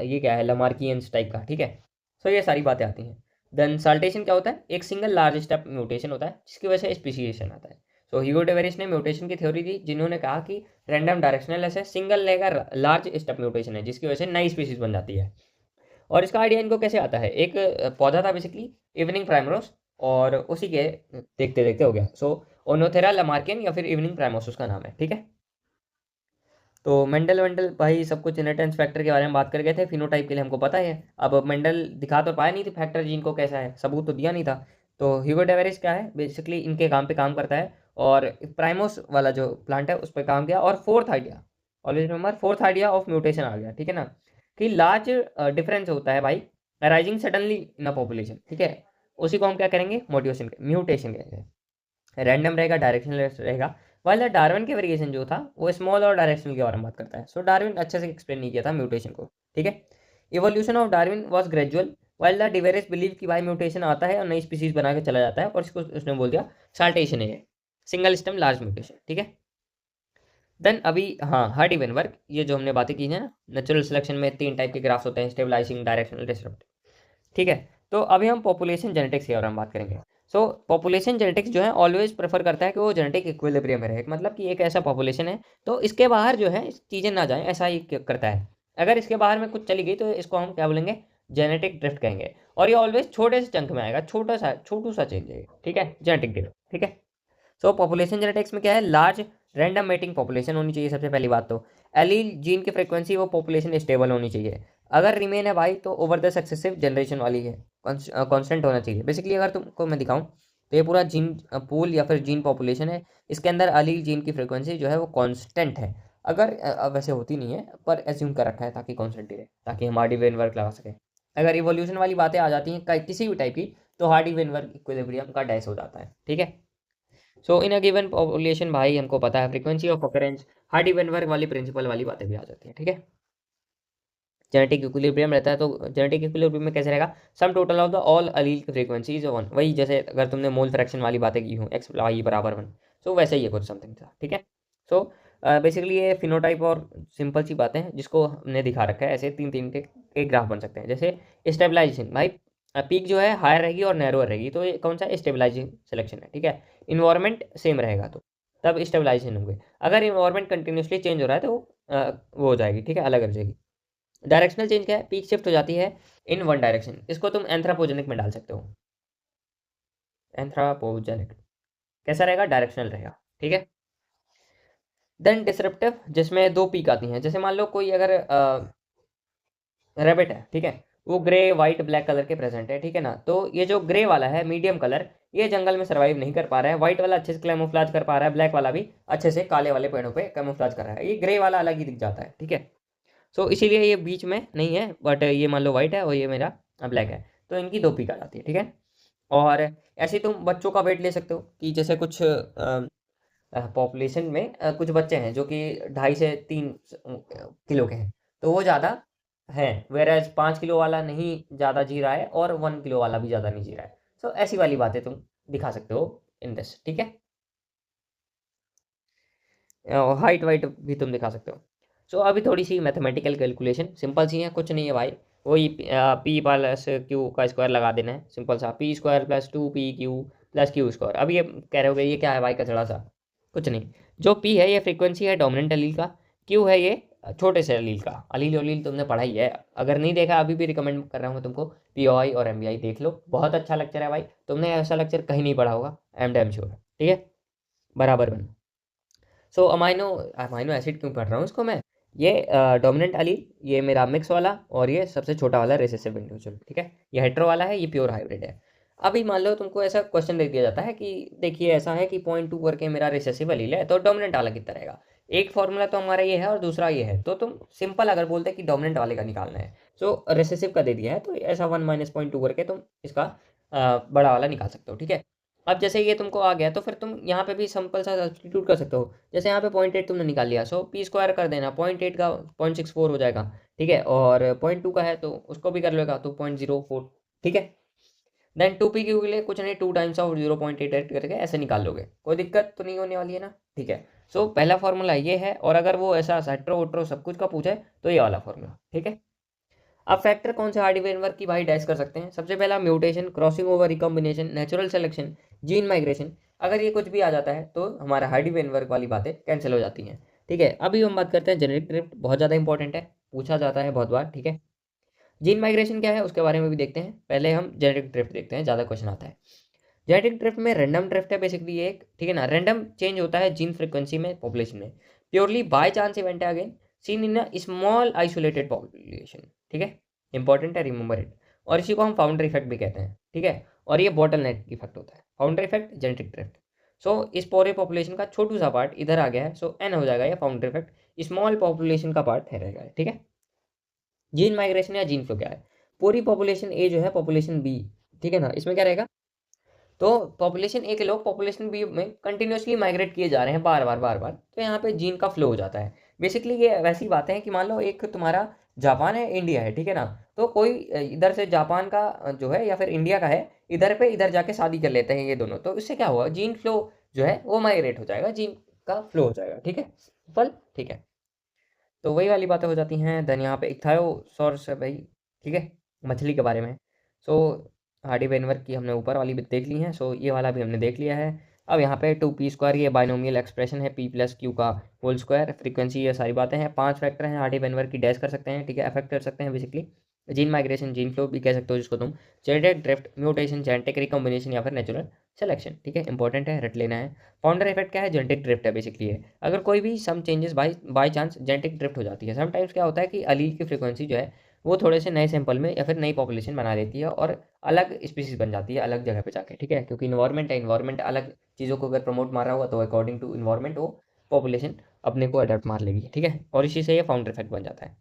ये क्या है, लमार्कियंस टाइप का। ठीक है, सो ये सारी बातें आती हैं। देन साल्टेशन क्या होता है, एक सिंगल लार्ज स्टेप म्यूटेशन होता है जिसकी वजह से स्पेसिएशन आता है। सो ह्यूगो डे वेरिस ने म्यूटेशन की थ्योरी दी, जिन्होंने कहा कि रैंडम डायरेक्शनल ऐसे सिंगल लेगा लार्ज स्टेप म्यूटेशन है, जिसकी वजह से नई स्पीसीज बन जाती है। और इसका आइडिया इनको कैसे आता है, एक पौधा था बेसिकली इवनिंग प्राइमरोस, और उसी के देखते देखते हो गया। सो ओनोथेरा लमार्कियन या फिर इवनिंग प्राइमोस उसका नाम है। ठीक है, तो मेंडल वेंडल भाई सब कुछ इनहेरिटेंस फैक्टर के बारे में बात कर गए थे, फिनोटाइप के लिए हमको पता है। अब मेंडल दिखा तो पाया नहीं थी फैक्टर जीन को कैसा है, सबूत तो दिया नहीं था। तो ह्यूगो डे वेरिस क्या है, बेसिकली इनके काम पे काम करता है, और प्राइमोस वाला जो प्लांट है उस पर काम किया। और fourth idea, always remember, fourth idea of mutation आ गया। ठीक है ना, कि लार्ज डिफरेंस होता है भाई, arising suddenly in a population. ठीक है, उसी को हम क्या करेंगे, म्यूटेशन कहेंगे। रैंडम रहेगा, डायरेक्शनल रहेगा। वाइल द डार्विन के वेरिएशन जो था वो स्मॉल और डायरेक्शनल के बारे में बात करता है। सो डार्विन अच्छे से एक्सप्लेन नहीं किया था म्यूटेशन को। ठीक है, evolution of Darwin was gradual, while the de Vries believe कि भाई म्यूटेशन आता है और नई स्पीसीज बना के चला जाता है, और इसको उसने बोल दिया साल्टेशन है, सिंगल स्टेम लार्ज म्यूटेशन। ठीक है, देन अभी हाँ, हार्डी वेनबर्ग, ये जो हमने बातें की है ना, नेचुरल सिलेक्शन में 3 टाइप के ग्राफ्स होते हैं, स्टेबलाइजिंग, डायरेक्शनल, डिस्ट्रप्टिव। ठीक है, तो अभी हम पॉपुलेशन जेनेटिक्स के बारे में बात करेंगे। सो पॉपुलेशन जेनेटिक्स जो है ऑलवेज प्रेफर करता है कि वो जेनेटिक इक्विलिब्रियम में रहे, मतलब कि एक ऐसा पॉपुलेशन है तो इसके बाहर जो है चीज़ें ना जाएं, ऐसा ही करता है। अगर इसके बाहर में कुछ चली गई तो इसको हम क्या बोलेंगे, जेनेटिक ड्रिफ्ट कहेंगे। और ये ऑलवेज छोटे से चंक में आएगा, छोटू सा चेंज है। ठीक है, जेनेटिक ड्रिफ्ट। ठीक है, सो पॉपुलेशन जेनेटिक्स में क्या है, लार्ज रैंडम मेटिंग पॉपुलेशन होनी चाहिए सबसे पहली बात। तो एलील जीन की फ्रीक्वेंसी वो पॉपुलेशन स्टेबल होनी चाहिए। अगर रिमेन है भाई तो ओवर द सक्सेसिव जनरेशन वाली है, कांस्टेंट होना चाहिए। बेसिकली अगर तुमको मैं दिखाऊं तो ये पूरा जीन पूल या फिर जीन पॉपुलेशन है, इसके अंदर एलील जीन की फ्रीक्वेंसी जो है वो कांस्टेंट है। अगर वैसे होती नहीं है पर एज्यूम कर रखा है ताकि कांस्टेंट ही रहे, ताकि हम हार्डी वेनबर्ग लगा सकें। अगर इवोल्यूशन वाली बातें आ जाती हैं किसी भी टाइप की, तो हार्डी वेनबर्ग इक्विलिब्रियम का डैश हो जाता है। ठीक है, so in a given population भाई हमको पता है frequency of occurrence, Hardy Weinberg वाली प्रिंसिपल वाली बातें भी आ जाती हैं। ठीक है, जेनेटिक इक्विलिब्रियम रहता है, तो जेनेटिक इक्विलिब्रियम में कैसे रहेगा, sum total of the all allele की फ्रीक्वेंसी इज 1। वही जैसे अगर तुमने मोल फ्रैक्शन वाली बातें की हो, एक्स वाई बराबर 1, सो वैसे ही है कुछ समथिंग था। ठीक है, सो बेसिकली ये फिनोटाइप और सिंपल सी बातें हैं जिसको हमने दिखा रखा है, ऐसे 3 3 के ग्राफ बन सकते हैं। जैसे स्टेबलाइजेशन भाई, पीक जो है हायर रहेगी और नैरोअर रहेगी, तो ये कौन सा स्टेबलाइजिंग सिलेक्शन है। ठीक है, इन्वायरमेंट सेम रहेगा तो तब स्टेबलाइजेशन होंगे। अगर इन्वायरमेंट कंटिन्यूसली चेंज हो रहा है तो वो हो जाएगी। ठीक है, अलग हो जाएगी। डायरेक्शनल चेंज क्या है, पीक शिफ्ट हो जाती है इन वन डायरेक्शन, इसको तुम एंथ्रोपोजेनिक में डाल सकते हो। एंथ्रोपोजेनिक कैसा रहेगा, डायरेक्शनल रहेगा। ठीक है, देन डिसरप्टिव जिसमें 2 पीक आती हैं। जैसे मान लो कोई अगर रैबिट है, ठीक है, वो ग्रे वाइट ब्लैक कलर के प्रेजेंट है। ठीक है ना, तो ये जो ग्रे वाला है मीडियम कलर, ये जंगल में सर्वाइव नहीं कर पा रहा है। व्हाइट वाला अच्छे से कैमोफ्लेज कर पा रहा है, ब्लैक वाला भी अच्छे से काले वाले पेड़ों पे कैमोफ्लेज कर रहा है, ये ग्रे वाला अलग ही दिख जाता है, ठीक है। सो इसीलिए ये बीच में नहीं है, बट ये मान लो व्हाइट है और ये मेरा ब्लैक है, तो इनकी 2 पीक आ जाती है, ठीक है। और ऐसे ही तुम बच्चों का वेट ले सकते हो कि जैसे कुछ पॉपुलेशन में कुछ बच्चे हैं जो कि 2.5 से 3 किलो के हैं, तो वो ज़्यादा हैं, वेराज 5 किलो वाला नहीं ज़्यादा जी रहा है और 1 किलो वाला भी ज़्यादा नहीं जी रहा है। सो ऐसी वाली बातें तुम दिखा सकते हो इन दिस, ठीक है। हाइट वाइट भी तुम दिखा सकते हो। सो अभी थोड़ी सी मैथमेटिकल कैलकुलेशन सिंपल सी है, कुछ नहीं है भाई, वही पी प्लस क्यू का स्क्वायर लगा देना है, सिंपल सा, P square plus 2 PQ plus Q square. अब ये कह रहे होगे ये क्या है भाई कचड़ा सा, कुछ नहीं। जो पी है ये फ्रीक्वेंसी है डोमिनेंट अलील का, क्यू है ये छोटे से अलील का। अलील अलील तुमने पढ़ा ही है, अगर नहीं देखा अभी भी रिकमेंड कर रहा हूँ मैं तुमको, POI और MBI देख लो, बहुत अच्छा लेक्चर है भाई, तुमने ऐसा लेक्चर कहीं नहीं पढ़ा होगा, एम डैम श्योर, ठीक है, बराबर बन। सो अमाइनो अमाइनो एसिड क्यों पढ़ रहा हूँ इसको मैं, ये डोमिनेंट अलील, ये मेरा मिक्स वाला, और ये सबसे छोटा वाला रिसेसिव इंडिविजुअल, ठीक है, ये हेट्रो वाला है, ये प्योर हाइब्रिड है। अभी मान लो तुमको ऐसा क्वेश्चन दे दिया जाता है कि देखिए ऐसा है कि 0.2 करके मेरा रिसेसिव अलील है, तो डोमिनेंट वाला कितना रहेगा। एक फॉर्मूला तो हमारा ये है और दूसरा ये है, तो तुम सिंपल अगर बोलते कि डोमिनेंट वाले का निकालना है, सो रिसेसिव का दे दिया है, तो ऐसा 1 माइनस 0.2 करके तुम इसका बड़ा वाला निकाल सकते हो, ठीक है। अब जैसे ये तुमको आ गया तो फिर तुम यहाँ पे भी सिंपल सा सब्स्टिट्यूट कर सकते हो, जैसे यहाँ पे 0.8 तुमने निकाल लिया, सो पी स्क्वायर कर देना, 0.8 का 0.64 हो जाएगा, ठीक है, और 0.2 का है तो उसको भी कर लेगा तो 0.04, ठीक है। देन 2 PQ के लिए कुछ नहीं, 2 टाइम्स ऑफ 0.88 करके ऐसे निकाल लोगे, कोई दिक्कत तो नहीं होने वाली है ना, ठीक है। सो पहला फॉर्मूला ये है, और अगर वो ऐसा हेट्रो वेट्रो सब कुछ का पूछे तो ये वाला फॉर्मूला, ठीक है। अब फैक्टर कौन से हार्डी वेनवर्क की भाई डैश कर सकते हैं, सबसे पहला mutation, crossing over, recombination, natural selection, gene migration. अगर ये कुछ भी आ जाता है तो हमारा हार्डी वेनवर्क वाली बातें कैंसिल हो जाती हैं, ठीक है। अभी हम बात करते हैं जेनेटिक ड्रिफ्ट, बहुत ज़्यादा इंपॉर्टेंट है, पूछा जाता है बहुत बार, ठीक है। जीन माइग्रेशन क्या है उसके बारे में भी देखते हैं, पहले हम जेनेटिक ड्रिफ्ट देखते हैं, ज़्यादा क्वेश्चन आता है। जेनेटिक ड्रिफ्ट में रैंडम ड्रिफ्ट है बेसिकली एक, ठीक है ना, रैंडम चेंज होता है जीन फ्रिक्वेंसी में पॉपुलेशन में, प्योरली बाय चांस इवेंट है again, seen in a small isolated population, ठीक है, इंपॉर्टेंट है, रिमेंबर इट। और इसी को हम फाउंडर इफेक्ट भी कहते हैं, ठीक है, और ये बॉटल नेक इफेक्ट होता है, फाउंडर इफेक्ट, जेनेटिक ड्रिफ्ट। सो इस पूरे पॉपुलेशन का छोटू सा पार्ट इधर आ गया है, सो एन हो जाएगा ये फाउंडर इफेक्ट, स्मॉल पॉपुलेशन का पार्ट है रहेगा, ठीक है। जीन माइग्रेशन या जीन फ्लो क्या है, पूरी पॉपुलेशन ए जो है पॉपुलेशन बी, ठीक है ना, इसमें क्या रहेगा, तो पॉपुलेशन ए के लोग पॉपुलेशन बी में कंटिन्यूसली माइग्रेट किए जा रहे हैं बार बार बार बार, तो यहाँ पे जीन का फ्लो हो जाता है। बेसिकली ये वैसी बातें हैं कि मान लो एक तुम्हारा जापान है, इंडिया है, ठीक है ना, तो कोई इधर से जापान का जो है या फिर इंडिया का है, इधर पे इधर जाके शादी कर लेते हैं ये दोनों, तो इससे क्या हुआ, जीन फ्लो जो है वो माइग्रेट हो जाएगा, जीन का फ्लो हो जाएगा, ठीक है, सिंपल, ठीक है। तो वही वाली बातें हो जाती हैं। देन यहाँ पे इक्थायोसॉर्स है भाई, ठीक है, मछली के बारे में। सो हार्डी वेनवर्क की हमने ऊपर वाली भी देख ली है, सो ये वाला भी हमने देख लिया है। अब यहाँ पे 2 P² ये बाइनोमियल एक्सप्रेशन है, P+Q का होल स्क्वायर, फ्रीक्वेंसी, ये सारी बातें हैं, 5 फैक्टर हैं हार्डी वेनवर्क की, डैश कर सकते हैं, ठीक है, अफेक्ट कर सकते हैं basically. Gene migration, gene flow भी कह सकते हो जिसको तुम, genetic drift, mutation, genetic recombination या फिर नेचुरल सिलेक्शन, ठीक है, इंपॉर्टेंट है, रट लेना है। फाउंडर इफेक्ट क्या है, जेनेटिक ड्रिफ्ट है बेसिकली है, अगर कोई भी some changes by chance genetic drift हो जाती है। समटाइम्स क्या होता है कि अलील की फ्रीक्वेंसी जो है वो थोड़े से नए सैंपल में या फिर नई पॉपुलेशन बना देती है और अलग स्पीसीज बन जाती है अलग जगह पे जाके, ठीक है, क्योंकि इन्वायरमेंट है, इन्वायरमेंट अलग चीज़ों को अगर प्रमोट मार रहा होगा तो अकॉर्डिंग टू इन्वायरमेंट वो पॉपुलेशन अपने को अडेप्ट मार लेगी, ठीक है, और इसी से ये फाउंडर इफेक्ट बन जाता है।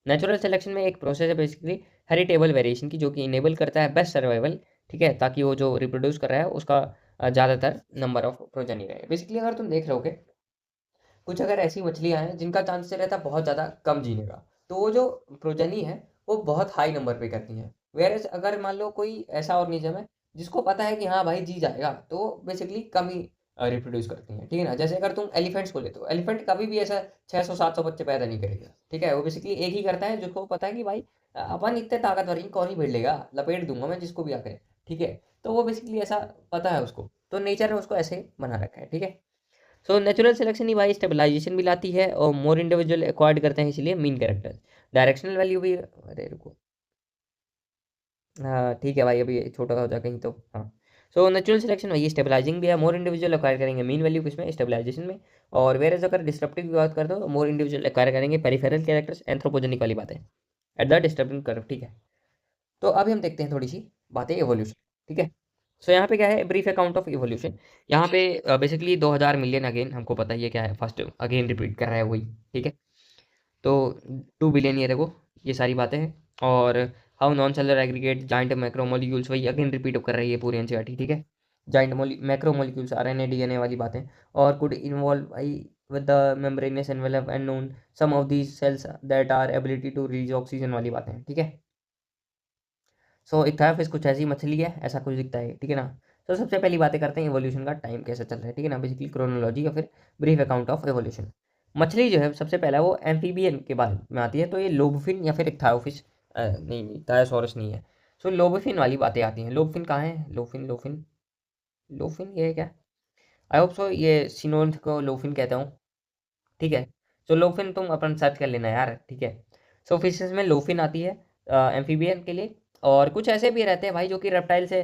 नेचुरल सिलेक्शन में एक प्रोसेस है बेसिकली हेरिटेबल वेरिएशन की, जो कि इनेबल करता है बेस्ट सर्वाइवल, ठीक है, ताकि वो जो रिप्रोड्यूस कर रहा है उसका ज़्यादातर नंबर ऑफ प्रोजनी रहे। बेसिकली अगर तुम देख रहोगे कुछ अगर ऐसी मछलियाँ हैं जिनका चांस रहता है बहुत ज़्यादा कम जीने का, तो वो जो प्रोजनी है वो बहुत हाई नंबर पे करती हैं। वेयरएज़ अगर मान लो कोई ऐसा ऑर्गेनिज्म है जिसको पता है कि हाँ भाई जी जाएगा, तो वो बेसिकली कम ही रिप्रोड्यूस करती हैं, ठीक है ना। जैसे अगर तुम एलिफेंट्स को लेते हो, एलिफेंट कभी भी ऐसा 600-700 बच्चे पैदा नहीं करेगा, ठीक है, वो बेसिकली एक ही करता है जिसको पता है कि भाई अपन इतने ताकतवर ही कौन ही भिड़ लेगा, लपेट दूंगा मैं जिसको भी आकर, ठीक है। तो वो बेसिकली ऐसा पता है उसको, तो नेचर ने उसको ऐसे बना रखा है, ठीक है। सो नेचुरल सिलेक्शन ही भाई स्टेबलाइजेशन भी लाती है और मोर इंडिविजुअल एक्वायर्ड करते हैं, इसलिए मीन कैरेक्टर्स, डायरेक्शनल वैल्यू भी, अरे रुको, हाँ ठीक है भाई, अभी छोटा हो जाए कहीं तो, हाँ। सो नेचुरल सिलेक्शन वही स्टेबलाइजिंग भी है, मोर इंडिविजुअल एक्वायर करेंगे मीन वैल्यू किसमें, स्टेबलाइजेशन में। और वेर एज अगर डिस्ट्रप्टिव की बात कर दो, मोर इंडिविजुअल एक्वायर करेंगे पेरिफेरल कैरेक्टर्स, एंथ्रोपोजेनिक वाली बातें एट द डिस्टर्बिंग कर्व, ठीक है। तो अभी हम देखते हैं थोड़ी सी बातें एवोल्यूशन, ठीक है। सो यहाँ पे क्या है, ब्रीफ अकाउंट ऑफ इवोल्यूशन। यहाँ पे बेसिकली 2000 मिलियन, अगेन हमको पता ही है क्या है, फर्स्ट अगेन रिपीट कर रहा है वही, ठीक है। तो 2 बिलियन ईयर एगो, ये सारी बातें हैं। और how non seller aggregate giant macromolecules, वही अगेन रिपीट कर रही है पूरी एनसीईआरटी, ठीक है। जाइंट मैक्रोमोलिक्यूल्स, आरएनए डीएनए वाली बातें। और could involve I with the membranous envelope and known some of these cells that are ability to release oxygen वाली बातें, ठीक है। सो इक्थायोफिस कुछ ऐसी मछली है, ऐसा कुछ दिखता है, ठीक है ना। तो सबसे पहली बातें करते हैं इवोल्यूशन का टाइम कैसे चल रहा है, ठीक है ना, बेसिकली क्रोनोलॉजी या फिर ब्रीफ अकाउंट ऑफ एवोल्यूशन। मछली जो है सबसे पहला वो एम्फीबियन के बारे में आती है, तो ये लोबफिन या फिर इक्थायोफिस, नहीं थायोसॉरस नहीं है। सो लोबफिन वाली बातें आती हैं। लोबफिन कहाँ है, लोफिन लोफिन लोफिन ये है क्या, आई होप सो ये सिनोनिम्स को लोफिन कहता हूँ, ठीक है। सो लोफिन तुम अपन सर्च कर लेना यार, ठीक है। सो फिशेस में लोफिन आती है एम्फीबियन के लिए। और कुछ ऐसे भी रहते हैं भाई जो कि रेप्टाइल से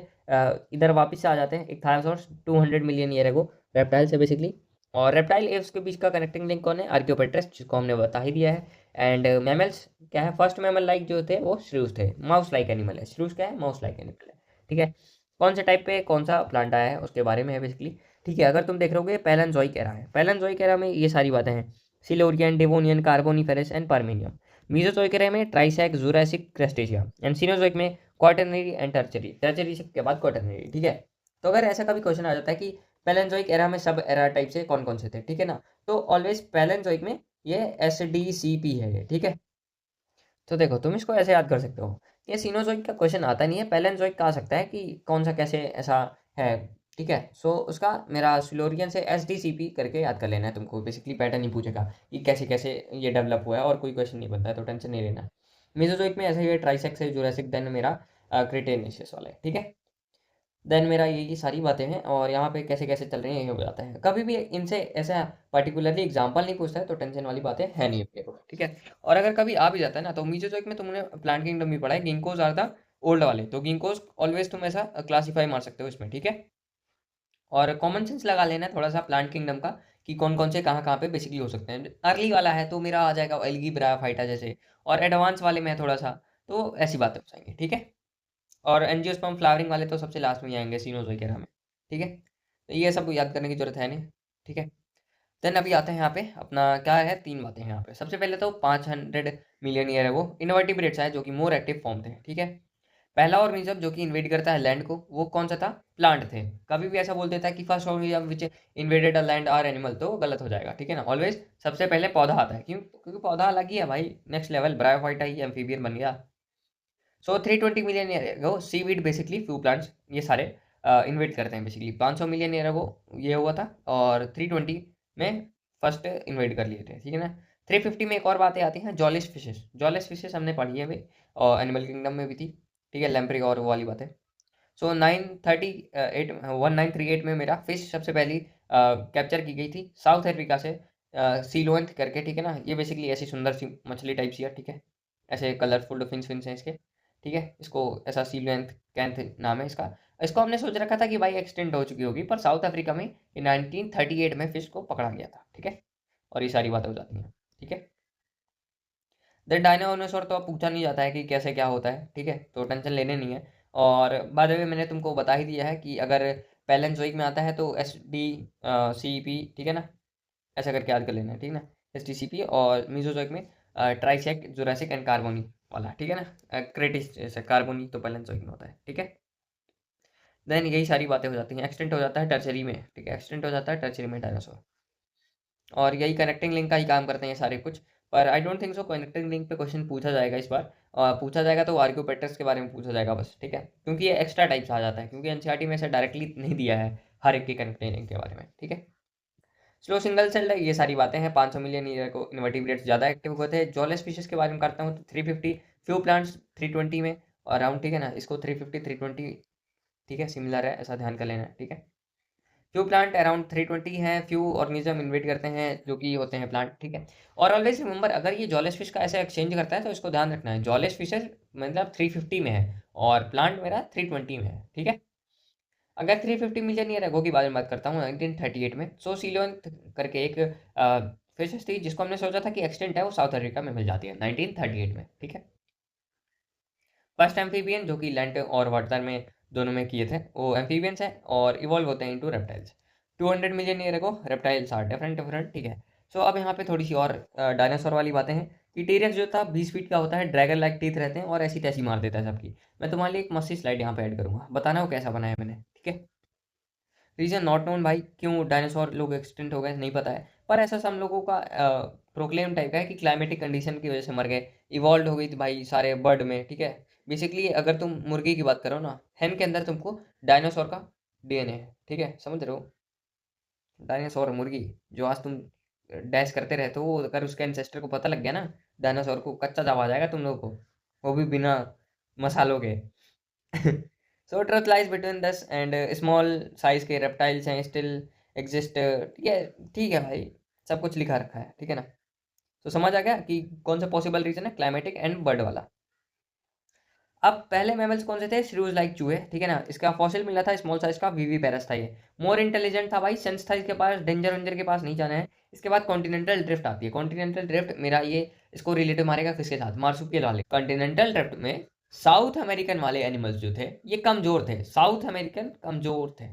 इधर वापस आ जाते हैं, एक थायोसॉर्स 200 मिलियन ईयर एगो, रेप्टाइल से बेसिकली। और रेप्टाइल एव्स के बीच का कनेक्टिंग लिंक कौन है, आर्कियोपेट्रस, जिसको हमने बता ही दिया है। एंड मैमल्स क्या है, फर्स्ट मैमल लाइक जो थे वो श्रूज थे, माउस लाइक एनिमल है, श्रूज क्या है, माउस लाइक एनिमल है, ठीक है। कौन से टाइप पे कौन सा प्लांट आया है उसके बारे में है बेसिकली, ठीक है। अगर तुम देख रहोगे पैलेंजोइक एरा है, पैलेंजोइक एरा में ये सारी बातें हैं, Silurian, Devonian, Carboniferous and Permian. Mesozoic era में Triassic, Jurassic, Cretaceous. And Cenozoic में क्वाटरनरी एंड टर्चरी, टर्चरी के बाद क्वाटरनरी, ठीक है। तो अगर ऐसा कभी क्वेश्चन आ जाता है कि पैलेंजोइक एरा में सब एरा टाइप से कौन कौन से थे, ठीक है ना, तो ऑलवेज पैलेंजोइक में ये SDCP है ये, ठीक है। तो देखो तुम इसको ऐसे याद कर सकते हो, ये सीनोजोइक का क्वेश्चन आता नहीं है, पैलेंजोइक का आ सकता है कि कौन सा कैसे ऐसा है, ठीक है। सो उसका मेरा सिलोरियन से SDCP करके याद कर लेना है तुमको, बेसिकली पैटर्न ही पूछेगा कि कैसे कैसे ये डेवलप हुआ है, और कोई क्वेश्चन नहीं बनता है, तो टेंशन नहीं लेना। मेसोजोइक में ऐसे ही ट्राइसेक से जुरासिक, देन मेरा क्रिटेशियस वाला है, ठीक है। देन मेरा यही सारी बातें हैं, और यहाँ पे कैसे कैसे चल रही हैं ये हो जाता है। कभी भी इनसे ऐसा पर्टिकुलरली एग्जांपल नहीं पूछता है, तो टेंशन वाली बातें है नहीं अपने को, ठीक है। और अगर कभी आ भी जाता है ना, तो मीजोजोइक में तुमने प्लांट किंगडम भी पढ़ा है, गिंकोज आर द ओल्ड वाले, तो गिंकोज ऑलवेज तुम ऐसा क्लासीफाई मार सकते हो इसमें, ठीक है। और कॉमन सेंस लगा लेना है थोड़ा सा प्लांट किंगडम का, कि कौन कौन से कहाँ कहाँ पे बेसिकली हो सकते हैं। अर्ली वाला है तो मेरा आ जाएगा एल्गी ब्रायोफाइटा जैसे, और एडवांस वाले में है थोड़ा सा, तो ऐसी बातें हो जाएंगी, ठीक है। और एंजियोस्पर्म फ्लावरिंग वाले तो सबसे लास्ट में ही आएंगे, सीनोज वगैरह में, ठीक है। तो ये सब याद करने की जरूरत है नहीं, ठीक है। देन अभी आते हैं यहाँ पे अपना क्या है, तीन बातें हैं यहाँ पे। सबसे पहले तो 500 मिलियन ईयर है वो इनवर्टिब्रेट्स है जो कि मोर एक्टिव फॉर्म थे, ठीक है। पहला ऑर्गेनिज्म जो कि इन्वेड करता है लैंड को, वो कौन सा था, प्लांट थे। कभी भी ऐसा बोल देता है कि first organism which invaded a land are animal, तो गलत हो जाएगा, ठीक है ना। ऑलवेज सबसे पहले पौधा आता है, क्यों, क्योंकि पौधा अलग ही है भाई, नेक्स्ट लेवल, ब्रायोफाइटा ही एम्फीबियन बन गया। सो 320 मिलियन ईयर अगो सीवीड बेसिकली फ्यू प्लांट्स ये सारे इन्वेट करते हैं बेसिकली। 500 मिलियन ईयर अगो ये हुआ था, और 320 में फर्स्ट इन्वेट कर लिए थे, ठीक है ना। 350 में एक और बातें आती हैं, जॉलिस फिशेस, जॉलिस फिशेस हमने पढ़ी है भाई, और एनिमल किंगडम में भी थी, ठीक है, लैम्प्री और वो वाली बातें। सो 1938 में मेरा फिश सबसे पहली कैप्चर की गई थी साउथ अफ्रीका से, सीलोएंथ करके, ठीक है ना। ये बेसिकली ऐसी सुंदर सी मछली टाइप सी है, ठीक है, ऐसे कलरफुल फिन्स फिन्स हैं इसके, ठीक है। इसको ऐसा सीलोएंथ कैंथ नाम है इसका। इसको हमने सोच रखा था कि भाई एक्सटेंड हो चुकी होगी, पर साउथ अफ्रीका में 1938 में फिश को पकड़ा गया था, ठीक है। और ये सारी बातें हो जाती हैं, ठीक है। देन डायनासोर तो अब पूछा नहीं जाता है कि कैसे क्या होता है, ठीक है, तो टेंशन लेने नहीं है। और बाद में मैंने तुमको बता ही दिया है कि अगर पैलेंजोइक में आता है तो SDCP, ठीक है ना, ऐसा करके याद कर लेना है, ठीक है ना। SDCP, और मीजोजोइक में ट्राइसेक, जुरासिक एंड कार्बोनी वाला, ठीक है ना। क्रेटिस जैसे कार्बोनी तो पैलेंजोइक में होता है, ठीक है। देन यही सारी बातें हो जाती हैं। एक्सटेंट हो जाता है टर्चरी में, ठीक है, एक्सटेंट हो जाता है टर्चरी में डायनासोर। और यही कनेक्टिंग लिंक का ही काम करते हैं ये सारे कुछ। पर I don't think so connecting link पे क्वेश्चन पूछा जाएगा इस बार, और पूछा जाएगा तो आर्कियोपेट्रस के बारे में पूछा जाएगा बस, ठीक है, क्योंकि ये एक्स्ट्रा टाइप से आ जाता है, क्योंकि एनसीईआरटी में ऐसे डायरेक्टली नहीं दिया है हर एक की कनेक्टिंग लिंक के बारे में, ठीक है। स्लो सिंगल सेल्ड ये सारी बातें हैं। 500 मिलियन ईयर को इन्वर्टिब्रेट्स ज़्यादा एक्टिव हुए थे। जॉलेस फिशेस के बारे में करता हूँ तो 350, फ्यू प्लांट्स 320 में अराउंड, ठीक है ना। इसको 350 320, ठीक है, सिमिलर है, ऐसा ध्यान कर लेना है, ठीक है। फ्यू प्लांट अराउंड 320 हैं, फ्यू ऑर्गेनिज्म इन्वेट करते हैं जो कि होते हैं प्लांट, ठीक है। और ऑलवेज रिमेंबर, अगर ये जॉलेस फिश का ऐसे एक्सचेंज करता है तो इसको ध्यान रखना है, जॉलेस फिशेस मतलब 350 में है और प्लांट मेरा 320 में है, ठीक है। अगर 350 मिलियन ईयर एगो की बात करता हूँ 1938 में, सो सीलोन करके एक फिशेस थी जिसको हमने सोचा था कि एक्सटेंट है, वो साउथ अफ्रीका में मिल जाती है 1938 में, ठीक है। फर्स्ट एम्फीबियन जो कि लैंड और वाटर में दोनों में किए थे, वो एम्फीबियंस है और इवॉल्व होते हैं into reptiles. 200 million year ago reptiles are different different, ठीक है। सो अब यहाँ पे थोड़ी सी और डायनासोर वाली बातें हैं कि टीरेक्स जो था 20 फीट का होता है, ड्रैगन लाइक टीथ रहते हैं और ऐसी तैसी मार देता है सबकी। मैं तुम्हारे लिए एक मस्ती स्लाइड यहाँ पे ऐड करूंगा, बताना वो कैसा बनाया मैंने, ठीक है। रीजन नॉट नोन भाई, क्यों डायनासोर लोग एक्सटिंक्ट हो गए नहीं पता है, पर ऐसा सब लोगों का प्रोक्लेम टाइप का है कि क्लाइमेटिक कंडीशन की वजह से मर गए, इवॉल्व हो गई थी भाई सारे बर्ड में, ठीक है। बेसिकली अगर तुम मुर्गी की बात करो ना, हेन के अंदर तुमको डायनासोर का डीएनए है, ठीक है, समझ रहे हो। डायनासोर मुर्गी जो आज तुम डैश करते रहते हो, अगर उसके एंसेस्टर को पता लग गया ना, डायनासोर को कच्चा चावा जाएगा तुम लोगों को, वो भी बिना मसालों के। सो ट्रुथ लाइज बिटवीन दस एंड स्मॉल साइज के रेप्टाइल्स हैं स्टिल एग्जिस्ट, ठीक है। ठीक है भाई, सब कुछ लिखा रखा है, ठीक है ना। तो समझ आ गया कि कौन सा पॉसिबल रीजन है, क्लाइमेटिक एंड बर्ड वाला। अब पहले मैमल्स कौन से थे, श्रूज लाइक चूहे, ठीक है ना। इसका फॉसिल मिला था स्मॉल साइज का, वीवी पैरस था ये। मोर इंटेलिजेंट था भाई, सेंस था इसके पास, डेंजर वेंजर के पास नहीं जाना है। इसके बाद कॉन्टिनेंटल ड्रिफ्ट आती है। कॉन्टिनेंटल ड्रिफ्ट मेरा ये, इसको रिलेटिव मारेगा किसके साथ, मार्सुपियल वाले। कॉन्टिनेंटल ड्रिफ्ट में साउथ अमेरिकन वाले एनिमल्स जो थे ये कमजोर थे, साउथ अमेरिकन कमजोर थे,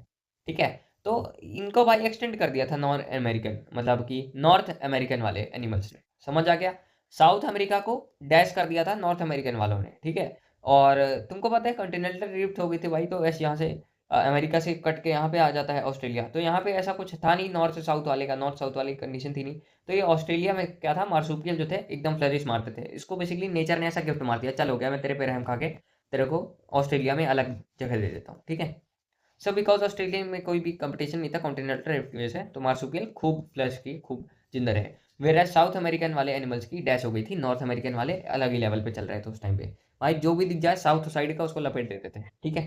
ठीक है। तो इनको भाई एक्सटेंड कर दिया था नॉर्थ अमेरिकन, मतलब कि नॉर्थ अमेरिकन वाले एनिमल्स ने, समझ आ गया। साउथ अमेरिका को डैश कर दिया था नॉर्थ अमेरिकन वालों ने, ठीक है। और तुमको पता है कॉन्टिनेंटल ड्रिफ्ट हो गई थी भाई, तो ऐसे यहाँ से अमेरिका से कट के यहाँ पे आ जाता है ऑस्ट्रेलिया, तो यहाँ पे ऐसा कुछ था नहीं नॉर्थ साउथ वाले का, नॉर्थ साउथ वाली कंडीशन थी नहीं। तो ये ऑस्ट्रेलिया में क्या था, मार्सुपियल जो थे एकदम फ्लरिश मारते थे, इसको बेसिकली नेचर ने ऐसा गिफ्ट मार दिया, चल हो गया मैं तेरे पे रहम खा के तेरे को ऑस्ट्रेलिया में अलग जगह दे देता हूँ, ठीक है। सो बिकॉज ऑस्ट्रेलिया में कोई भी कंपटीशन नहीं था कॉन्टिनेंटल ड्रिफ्ट की वजह से, तो मार्सुपियल खूब फ्लश की, खूब जिंदा रहे। वेर साउथ अमेरिकन वाले एनिमल्स की डैश हो गई थी, नॉर्थ अमेरिकन वाले अलग ही लेवल पे चल रहे थे उस टाइम पे। भाई जो भी दिख जाए साउथ साइड का उसको लपेट देते थे, ठीक है।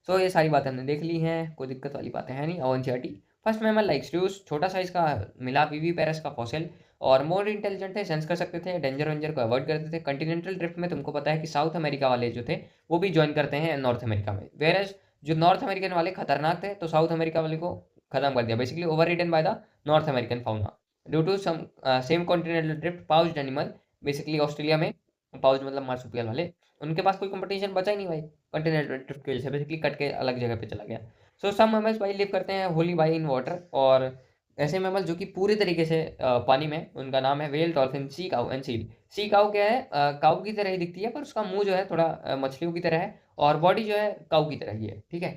सो ये सारी बातें हमने देख ली हैं, कोई दिक्कत वाली बातें हैं नहीं। और एनसीईआरटी फर्स्ट मैमल लाइक स्ट्यूस, छोटा साइज का मिला वीवी पेरस का फॉसिल, और मोर इंटेलिजेंट थे, सेंस कर सकते थे, डेंजर वेंजर को अवॉइड करते थे। कंटिनेंटल ड्रिफ्ट में तुमको पता है कि साउथ अमेरिका वाले जो थे वो भी ज्वाइन करते हैं नॉर्थ अमेरिका में, वेर जो नॉर्थ अमेरिकन वाले खतरनाक थे तो साउथ अमेरिका वाले को खत्म कर दिया, basically overwritten by the North American fauna due to some same continental drift. Pouched animal basically Australia में, पाउच मतलब मार्सुपियल वाले, उनके पास कोई कंपटीशन बचा ही नहीं भाई, कंटिनेंटल ड्रिफ्ट की वजह से बेसिकली कट के अलग जगह पे चला गया। सो सम मैमल्स भाई लिव करते हैं होली भाई इन वाटर, और ऐसे मैमल जो कि पूरी तरीके से पानी में, उनका नाम है well, dolphin, sea cow and seal. Sea cow क्या है, काउ की तरह ही दिखती है, पर उसका मुंह जो है थोड़ा मछलियों की तरह है, और बॉडी जो है काउ की तरह ही है, ठीक है।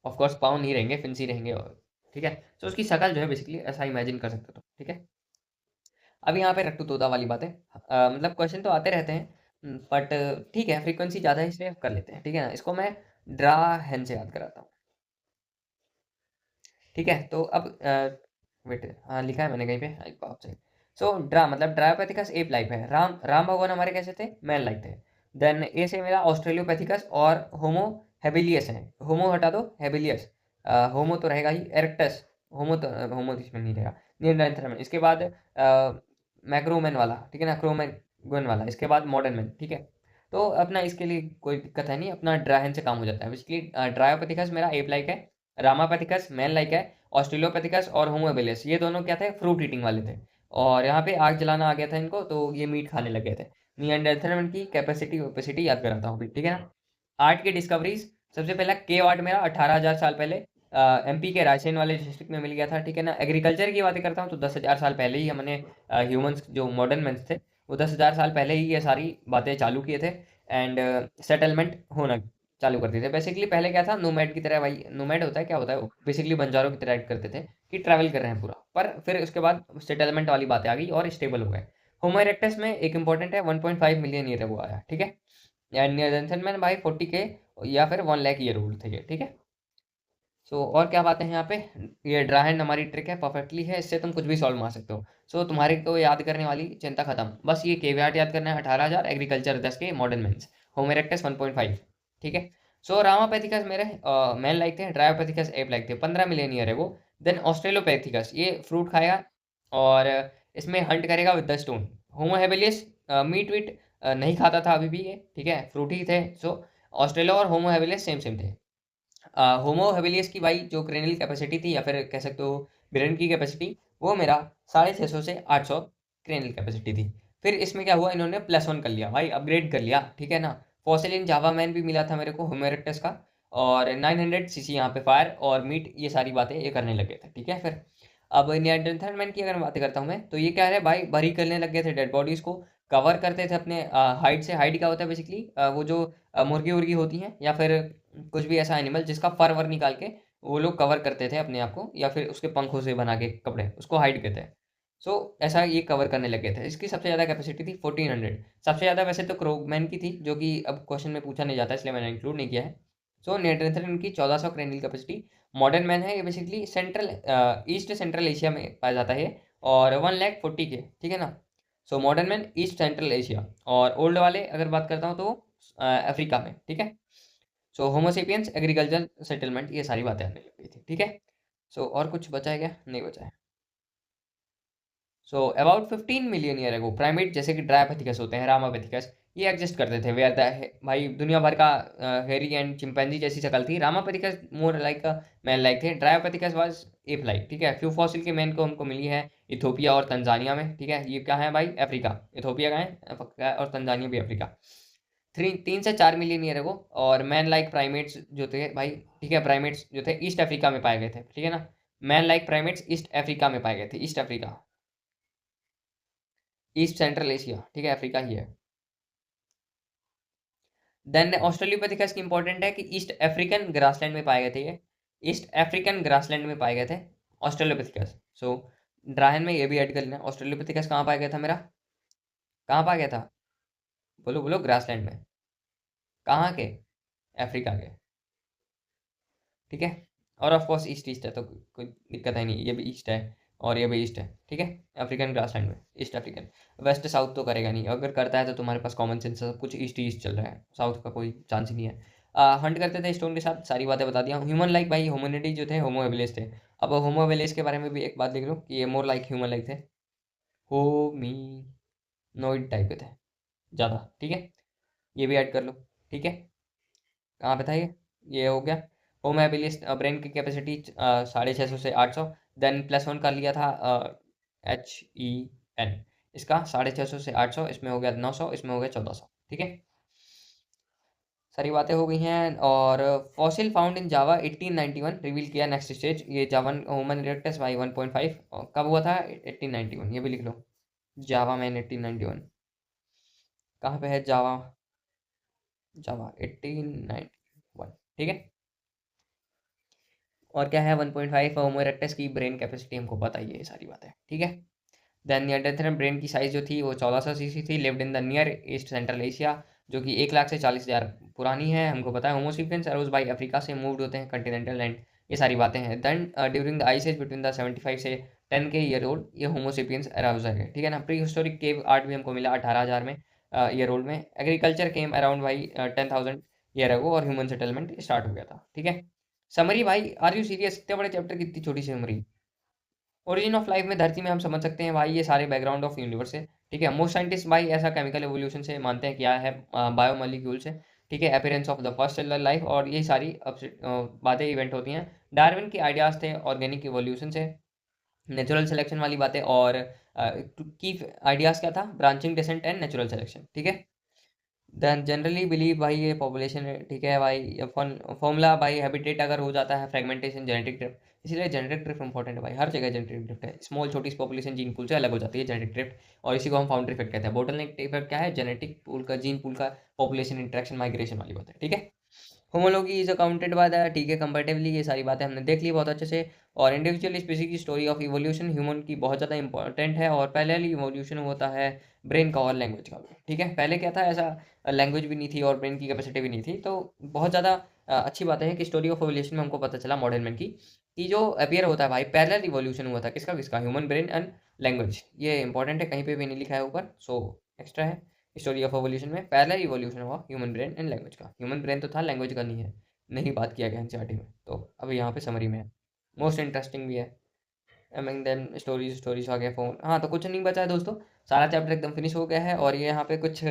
ऑफकोर्स पाँव नहीं रहेंगे, फिंसी रहेंगे, और ठीक है। तो उसकी शक्ल जो है बेसिकली ऐसा इमेजिन कर सकते हो, ठीक है। अब यहाँ पे रट्टू तोता वाली बातें, मतलब क्वेश्चन तो आते रहते हैं, बट ठीक है फ्रीक्वेंसी ज़्यादा है इसलिए कर लेते हैं, ठीक है ना। इसको मैं ड्रा हैन से याद कराता हूँ, ठीक है। तो अब वेट, हाँ लिखा है मैंने कहीं पे आपसे। सो ड्रा मतलब ड्रायोपैथिकस एप लाइफ है, राम राम भगवान हमारे कैसे थे, मैन लाइक थे। देन ए से मेरा ऑस्ट्रेलियोपैथिकस और होमो हेबिलियस है, होमो हटा दो हेबिलियस, होमो तो रहेगा ही, एरेक्टस, होमो तो होमो इसमें नहीं रहेगा, नियंत्रण। इसके बाद मैक्रोमैन वाला, ठीक है ना, क्रोमैगन वाला, इसके बाद मॉडर्न मैन, ठीक है। तो अपना इसके लिए कोई दिक्कत है नहीं, अपना ड्राहन से काम हो जाता है। बेसिकली ड्रायोपैथिकस मेरा एप लाइक है, रामापैथिकस मैन लाइक है, ऑस्ट्रेलियोपैथिकस और होमोबिलियस ये दोनों क्या थे, फ्रूट ईटिंग वाले थे। और यहाँ पे आग जलाना आ गया था इनको, तो ये मीट खाने लग गए थे। नियंडरथल की कैपेसिटी ओपेसिटी याद कराता हूँ, ठीक है ना। आर्ट की डिस्कवरीज, सबसे पहला केव आर्ट मेरा 18,000 साल पहले एमपी के रायसेन वाले डिस्ट्रिक्ट में मिल गया था, ठीक है ना। एग्रीकल्चर की बातें करता हूँ तो 10,000 साल पहले ही हमने ह्यूमंस जो मॉडर्न मैंस थे वो 10,000 साल पहले ही ये सारी बातें चालू किए थे, एंड सेटलमेंट होना चालू कर दिए थे। बेसिकली पहले क्या था, नोमैड की तरह, भाई नोमैड होता है क्या होता है, बेसिकली बंजारों की तरह एक्ट करते थे कि ट्रैवल कर रहे हैं पूरा, पर फिर उसके बाद सेटलमेंट वाली बातें आ गई और स्टेबल हो गए। होमो इरेक्टस में एक इंपॉर्टेंट है, 1.5 मिलियन ईयर वो आया, ठीक है। एंड नियंत्रण भाई 40 के या फिर 1 लाख ईयर ओल्ड थे ये, ठीक है। सो और क्या बातें हैं यहाँ पे, ये ड्रा हैंड हमारी ट्रिक है, परफेक्टली है, इससे तुम कुछ भी सॉल्व मार सकते हो। सो तुम्हारे को याद करने वाली चिंता खत्म, बस ये केवीआर याद करना है 18,000, एग्रीकल्चर 10 के, मॉडर्न मेंस, होम इरेक्टस 1.5, ठीक है। सो रामापैथिकस मेरे मैन लाइक थे, ड्रायोपैथिकस एप लाइक थे, 15 मिलियन ईयर है वो। देन ऑस्ट्रेलोपैथिकस ये फ्रूट खाएगा और इसमें हंट करेगा with the stone. Homo habilis meat वीट नहीं खाता था अभी भी ये, ठीक है, फ्रूटी थे। सो ऑस्ट्रेलो और होमो हेबिलियस सेम सेम थे। होमो हेबिलियस की भाई जो क्रेनियल कैपेसिटी थी, या फिर कह सकते हो ब्रेन की कैपेसिटी, वो मेरा 650 से 800 क्रेनियल कैपेसिटी थी। फिर इसमें क्या हुआ, इन्होंने +1 कर लिया भाई, अपग्रेड कर लिया, ठीक है ना। फॉसिल इन जावा मैन भी मिला था मेरे को होमो इरेक्टस का, और 900 cc यहाँ पे फायर और मीट, ये सारी बातें ये करने लगे थे। ठीक है, फिर अब नियंत्रण मैन की अगर मैं बातें करता हूँ मैं, तो ये क्या है भाई, भरी करने लग गए थे डेड बॉडीज को, कवर करते थे अपने हाइट से। हाइट क्या होता है बेसिकली, वो जो मुर्गी उर्गी होती हैं या फिर कुछ भी ऐसा एनिमल जिसका फर वर निकाल के वो लोग कवर करते थे अपने आप को, या फिर उसके पंखों से बना के कपड़े, उसको हाइट कहते हैं। सो ऐसा ये कवर करने लगे थे। इसकी सबसे ज़्यादा कैपेसिटी थी 1400। सबसे ज़्यादा वैसे तो क्रोगमैन की थी, जो कि अब क्वेश्चन में पूछा नहीं जाता इसलिए मैंने इंक्लूड नहीं किया है। सो नेटरथन की 1400 क्रेनियल कैपेसिटी। मॉडर्न मैन है ये basically central east central Asia में पाया जाता है, और 140 के, ठीक है ना। So modern man east central Asia, और ओल्ड वाले अगर बात करता हूँ तो अफ्रीका में। ठीक है, सो होमोसेपियंस, एग्रीकल्चर सेटलमेंट, ये सारी बातें आने लग गई थी। ठीक है, सो और कुछ बचा है क्या, नहीं बचा है। So about 15 million year ago primate जैसे कि ड्रायोपेथिकस होते हैं, रामापेथिकस, ये एग्जिस्ट करते थे। वेयर द भाई दुनिया भर का हेरी एंड चिंपैंजी जैसी शक्ल थी। रामापेथिकस मोर लाइक मैन लाइक थे। ड्रायोपेथिकस वाज एप लाइक। ठीक है, फ्यू फॉसिल के मैन को हमको मिली है इथोपिया और तंजानिया में। ठीक है, ये क्या है भाई, अफ्रीका। इथोपिया का है और तंजानिया भी अफ्रीका। 3 से 4 मिलियन ईयर अगो। और मैन लाइक प्राइमेट्स जो थे भाई, ठीक है, प्राइमेट्स जो थे ईस्ट अफ्रीका में पाए गए थे। ठीक है ना, man like primates east Africa में पाए गए थे। East Africa, east central Asia, ठीक है, अफ्रीका ही है। देन ऑस्ट्रेलियोपिथेकस की इंपॉर्टेंट है कि ईस्ट अफ्रीकन ग्रासलैंड में पाए गए थे ये। ईस्ट अफ्रीकन ग्रासलैंड में पाए गए थे ऑस्ट्रेलियोपिथेकस। सो ड्राहन में ये भी ऐड कर लेना। ऑस्ट्रेलियोपिथेकस कहाँ पाया गया था मेरा, कहाँ पाया गया था, बोलो बोलो, ग्रासलैंड में। कहाँ के, अफ्रीका के। ठीक है, और ऑफ कोर्स ईस्ट ईस्ट है तो कोई दिक्कत है नहीं, ये भी ईस्ट है और ये भी ईस्ट है। ठीक है, अफ्रीकन ग्रासलैंड में ईस्ट अफ्रीकन। वेस्ट साउथ तो करेगा नहीं, अगर करता है तो तुम्हारे पास कॉमन सेंस है, सब कुछ ईस्ट ईस्ट चल रहा है, साउथ का कोई चांस ही नहीं है। हंट करते थे स्टोन के साथ, सारी बातें बता दिया। ह्यूमन लाइक भाई, ह्यूमनिटी जो थे होमो एबिलिस थे। अब होमो एबिलिस के बारे में भी एक बात देख लो कि ये मोर लाइक ह्यूमन लाइक थे, होमी नोइड टाइप के थे ज़्यादा। ठीक है, ये भी ऐड कर लो। ठीक है, कहाँ पे था ये हो गया। होम एबिलिस ब्रेन की कैपेसिटी 650 से 800। देन +1 कर लिया था HEN, इसका 650 से 800, इसमें हो गया 900, इसमें हो गया 1400। ठीक है, सारी बातें हो गई हैं। और fossil found in Java 1891 reveal किया नेक्स्ट स्टेज, ये जावन ह्यूमन इरेक्टस बाई 1.5 कब हुआ था, 1891, ये भी लिख लो। जावा मैन 1891, कहाँ पे है जावा, जावा 1891। ठीक है, और क्या है 1.5 होमो इरेक्टस की ब्रेन कैपेसिटी, हमको पता ही है ये सारी बातें। ठीक है, देन नियरडेंथरन ब्रेन की साइज जो थी वो 1400 cc थी। Lived in the near east central Asia, जो कि 1 लाख से 40,000 पुरानी है, हमको पता है। होमोसिपियंस अरोज बाई अफ्रीका से मूव्ड होते हैं कंटिनेंटल लैंड, ये सारी बातें हैं। Then during the ice age between the 75 से 10 के ईयर ओल्ड, ये होमोसिपियंस अराउजर है। ठीक है ना, प्री हिस्टोरिक केव आर्ट भी हमको मिला 18,000 में ईयर ओल्ड में। एग्रीकल्चर केम अराउंड भाई 10,000 ईयर अगो, और ह्यूमन सेटलमेंट स्टार्ट हो गया था। ठीक है, समरी भाई, आर यू सीरियस, इतने बड़े चैप्टर की इतनी छोटी सी समरी। ओरिजिन ऑफ लाइफ में धरती में हम समझ सकते हैं भाई, ये सारे बैकग्राउंड ऑफ यूनिवर्स है। ठीक है, मोस्ट साइंटिस्ट भाई ऐसा केमिकल एवोल्यूशन से मानते हैं, क्या है बायोमोलिक्यूल से। ठीक है, appearance of the first cellular life, और ये सारी बातें इवेंट होती हैं। डार्विन के आइडियाज थे ऑर्गेनिक इवोल्यूशन से, नेचुरल सिलेक्शन वाली बातें, और की आइडियाज क्या था, branching descent and natural selection. ठीक है, देन जनरली बिलीव भाई ये पॉपुलेशन है। ठीक है भाई, फॉर्मूला भाई, हैबिटेट अगर हो जाता है, फ्रेगमेंटेशन, जेनेटिक ड्रिफ्ट, इसलिए जेनेटिक ड्रिफ्ट इंपॉर्टेंट है भाई, हर जगह जेनेटिक ड्रिफ्ट है। स्मॉल छोटी पॉपुलेशन जीन पूल से अलग हो जाती है, जेनेटिक ड्रिफ्ट, और इसी को हम फाउंड्री इफेक्ट कहते हैं। बोटलनेक इफेक्ट क्या है, जेनेटिक पूल का, जीन पूल का पॉपुलेशन इंटरेक्शन माइग्रेशन वाली बात है। ठीक है, homology is accounted by the, ठीक है, कंपेरेटिवली, ये सारी बातें हमने देख ली बहुत अच्छे से। और इंडिविजुअल स्पीसीज की स्टोरी ऑफ इवोल्यूशन ह्यूमन की बहुत ज़्यादा इंपॉर्टेंट है। और पहले इवोल्यूशन होता है ब्रेन का और लैंग्वेज का भी। ठीक है, पहले क्या था, ऐसा लैंग्वेज भी नहीं थी और ब्रेन की कैपेसिटी भी नहीं थी, तो बहुत ज़्यादा अच्छी बात है कि स्टोरी ऑफ इवोल्यूशन में हमको पता चला मॉडर्न मैन की, कि जो अपियर होता है भाई, पैरेलल इवोल्यूशन हुआ था, किसका किसका, ह्यूमन ब्रेन एंड लैंग्वेज। ये इंपॉर्टेंट है, कहीं पे भी नहीं लिखा है ऊपर, सो एक्स्ट्रा है। स्टोरी ऑफ एवोल्यूशन में पैरेलल इवोल्यूशन हुआ ह्यूमन ब्रेन एंड लैंग्वेज का। ह्यूमन ब्रेन तो था, लैंग्वेज का नहीं है, नहीं बात किया गया एनसीईआरटी में, तो अभी यहाँ पे समरी में है। मोस्ट इंटरेस्टिंग भी है। एमिंग देन स्टोरीज स्टोरीज आ गया फोन, हाँ तो कुछ नहीं बचा है दोस्तों, सारा चैप्टर एकदम फिनिश हो गया है। और ये यहाँ पे कुछ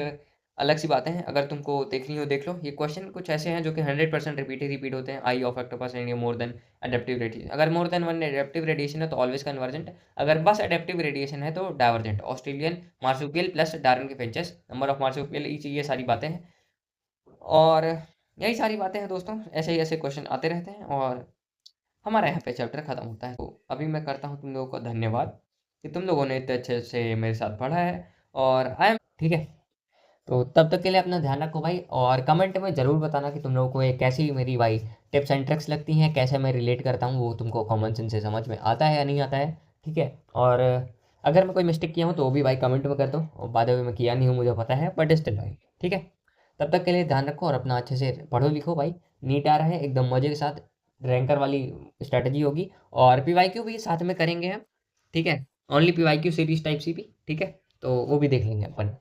अलग सी बातें हैं, अगर तुमको देखनी हो देख लो। ये क्वेश्चन कुछ ऐसे हैं जो कि 100% रिपीट होते हैं। Eye of octopus and more than adaptive radiation, अगर more than one adaptive radiation है तो ऑलवेज कन्वर्जेंट, अगर बस अडेप्टिव रेडिएशन है तो divergent. Australian marsupial plus Darwin के finches, number of marsupial each, ये सारी बातें हैं। और यही सारी बातें हैं दोस्तों, ऐसे ही ऐसे क्वेश्चन आते रहते हैं और हमारा यहाँ पे चैप्टर खत्म होता है। तो अभी मैं करता हूँ तुम लोगों का धन्यवाद कि तुम लोगों ने इतने अच्छे से मेरे साथ पढ़ा है और आई एम ठीक है। तो तब तक के लिए अपना ध्यान रखो भाई, और कमेंट में ज़रूर बताना कि तुम लोगों को ये कैसी मेरी भाई टिप्स एंड ट्रिक्स लगती हैं, कैसे मैं रिलेट करता हूँ, वो तुमको कॉमन सेंस से समझ में आता है या नहीं आता है। ठीक है, और अगर मैं कोई मिस्टेक किया हूँ तो वो भी भाई कमेंट में कर दो, और बाद में मैं किया नहीं हूँ मुझे पता है, बट स्टिल भाई ठीक है। तब तक के लिए ध्यान रखो और अपना अच्छे से पढ़ो लिखो भाई। नीट आ रहा है एकदम मज़े के साथ, रैंकर वाली स्ट्रैटेजी होगी, और पीवाईक्यू भी साथ में करेंगे हम। ठीक है, only PYQ series type C भी, ठीक है, तो वो भी देख लेंगे अपन।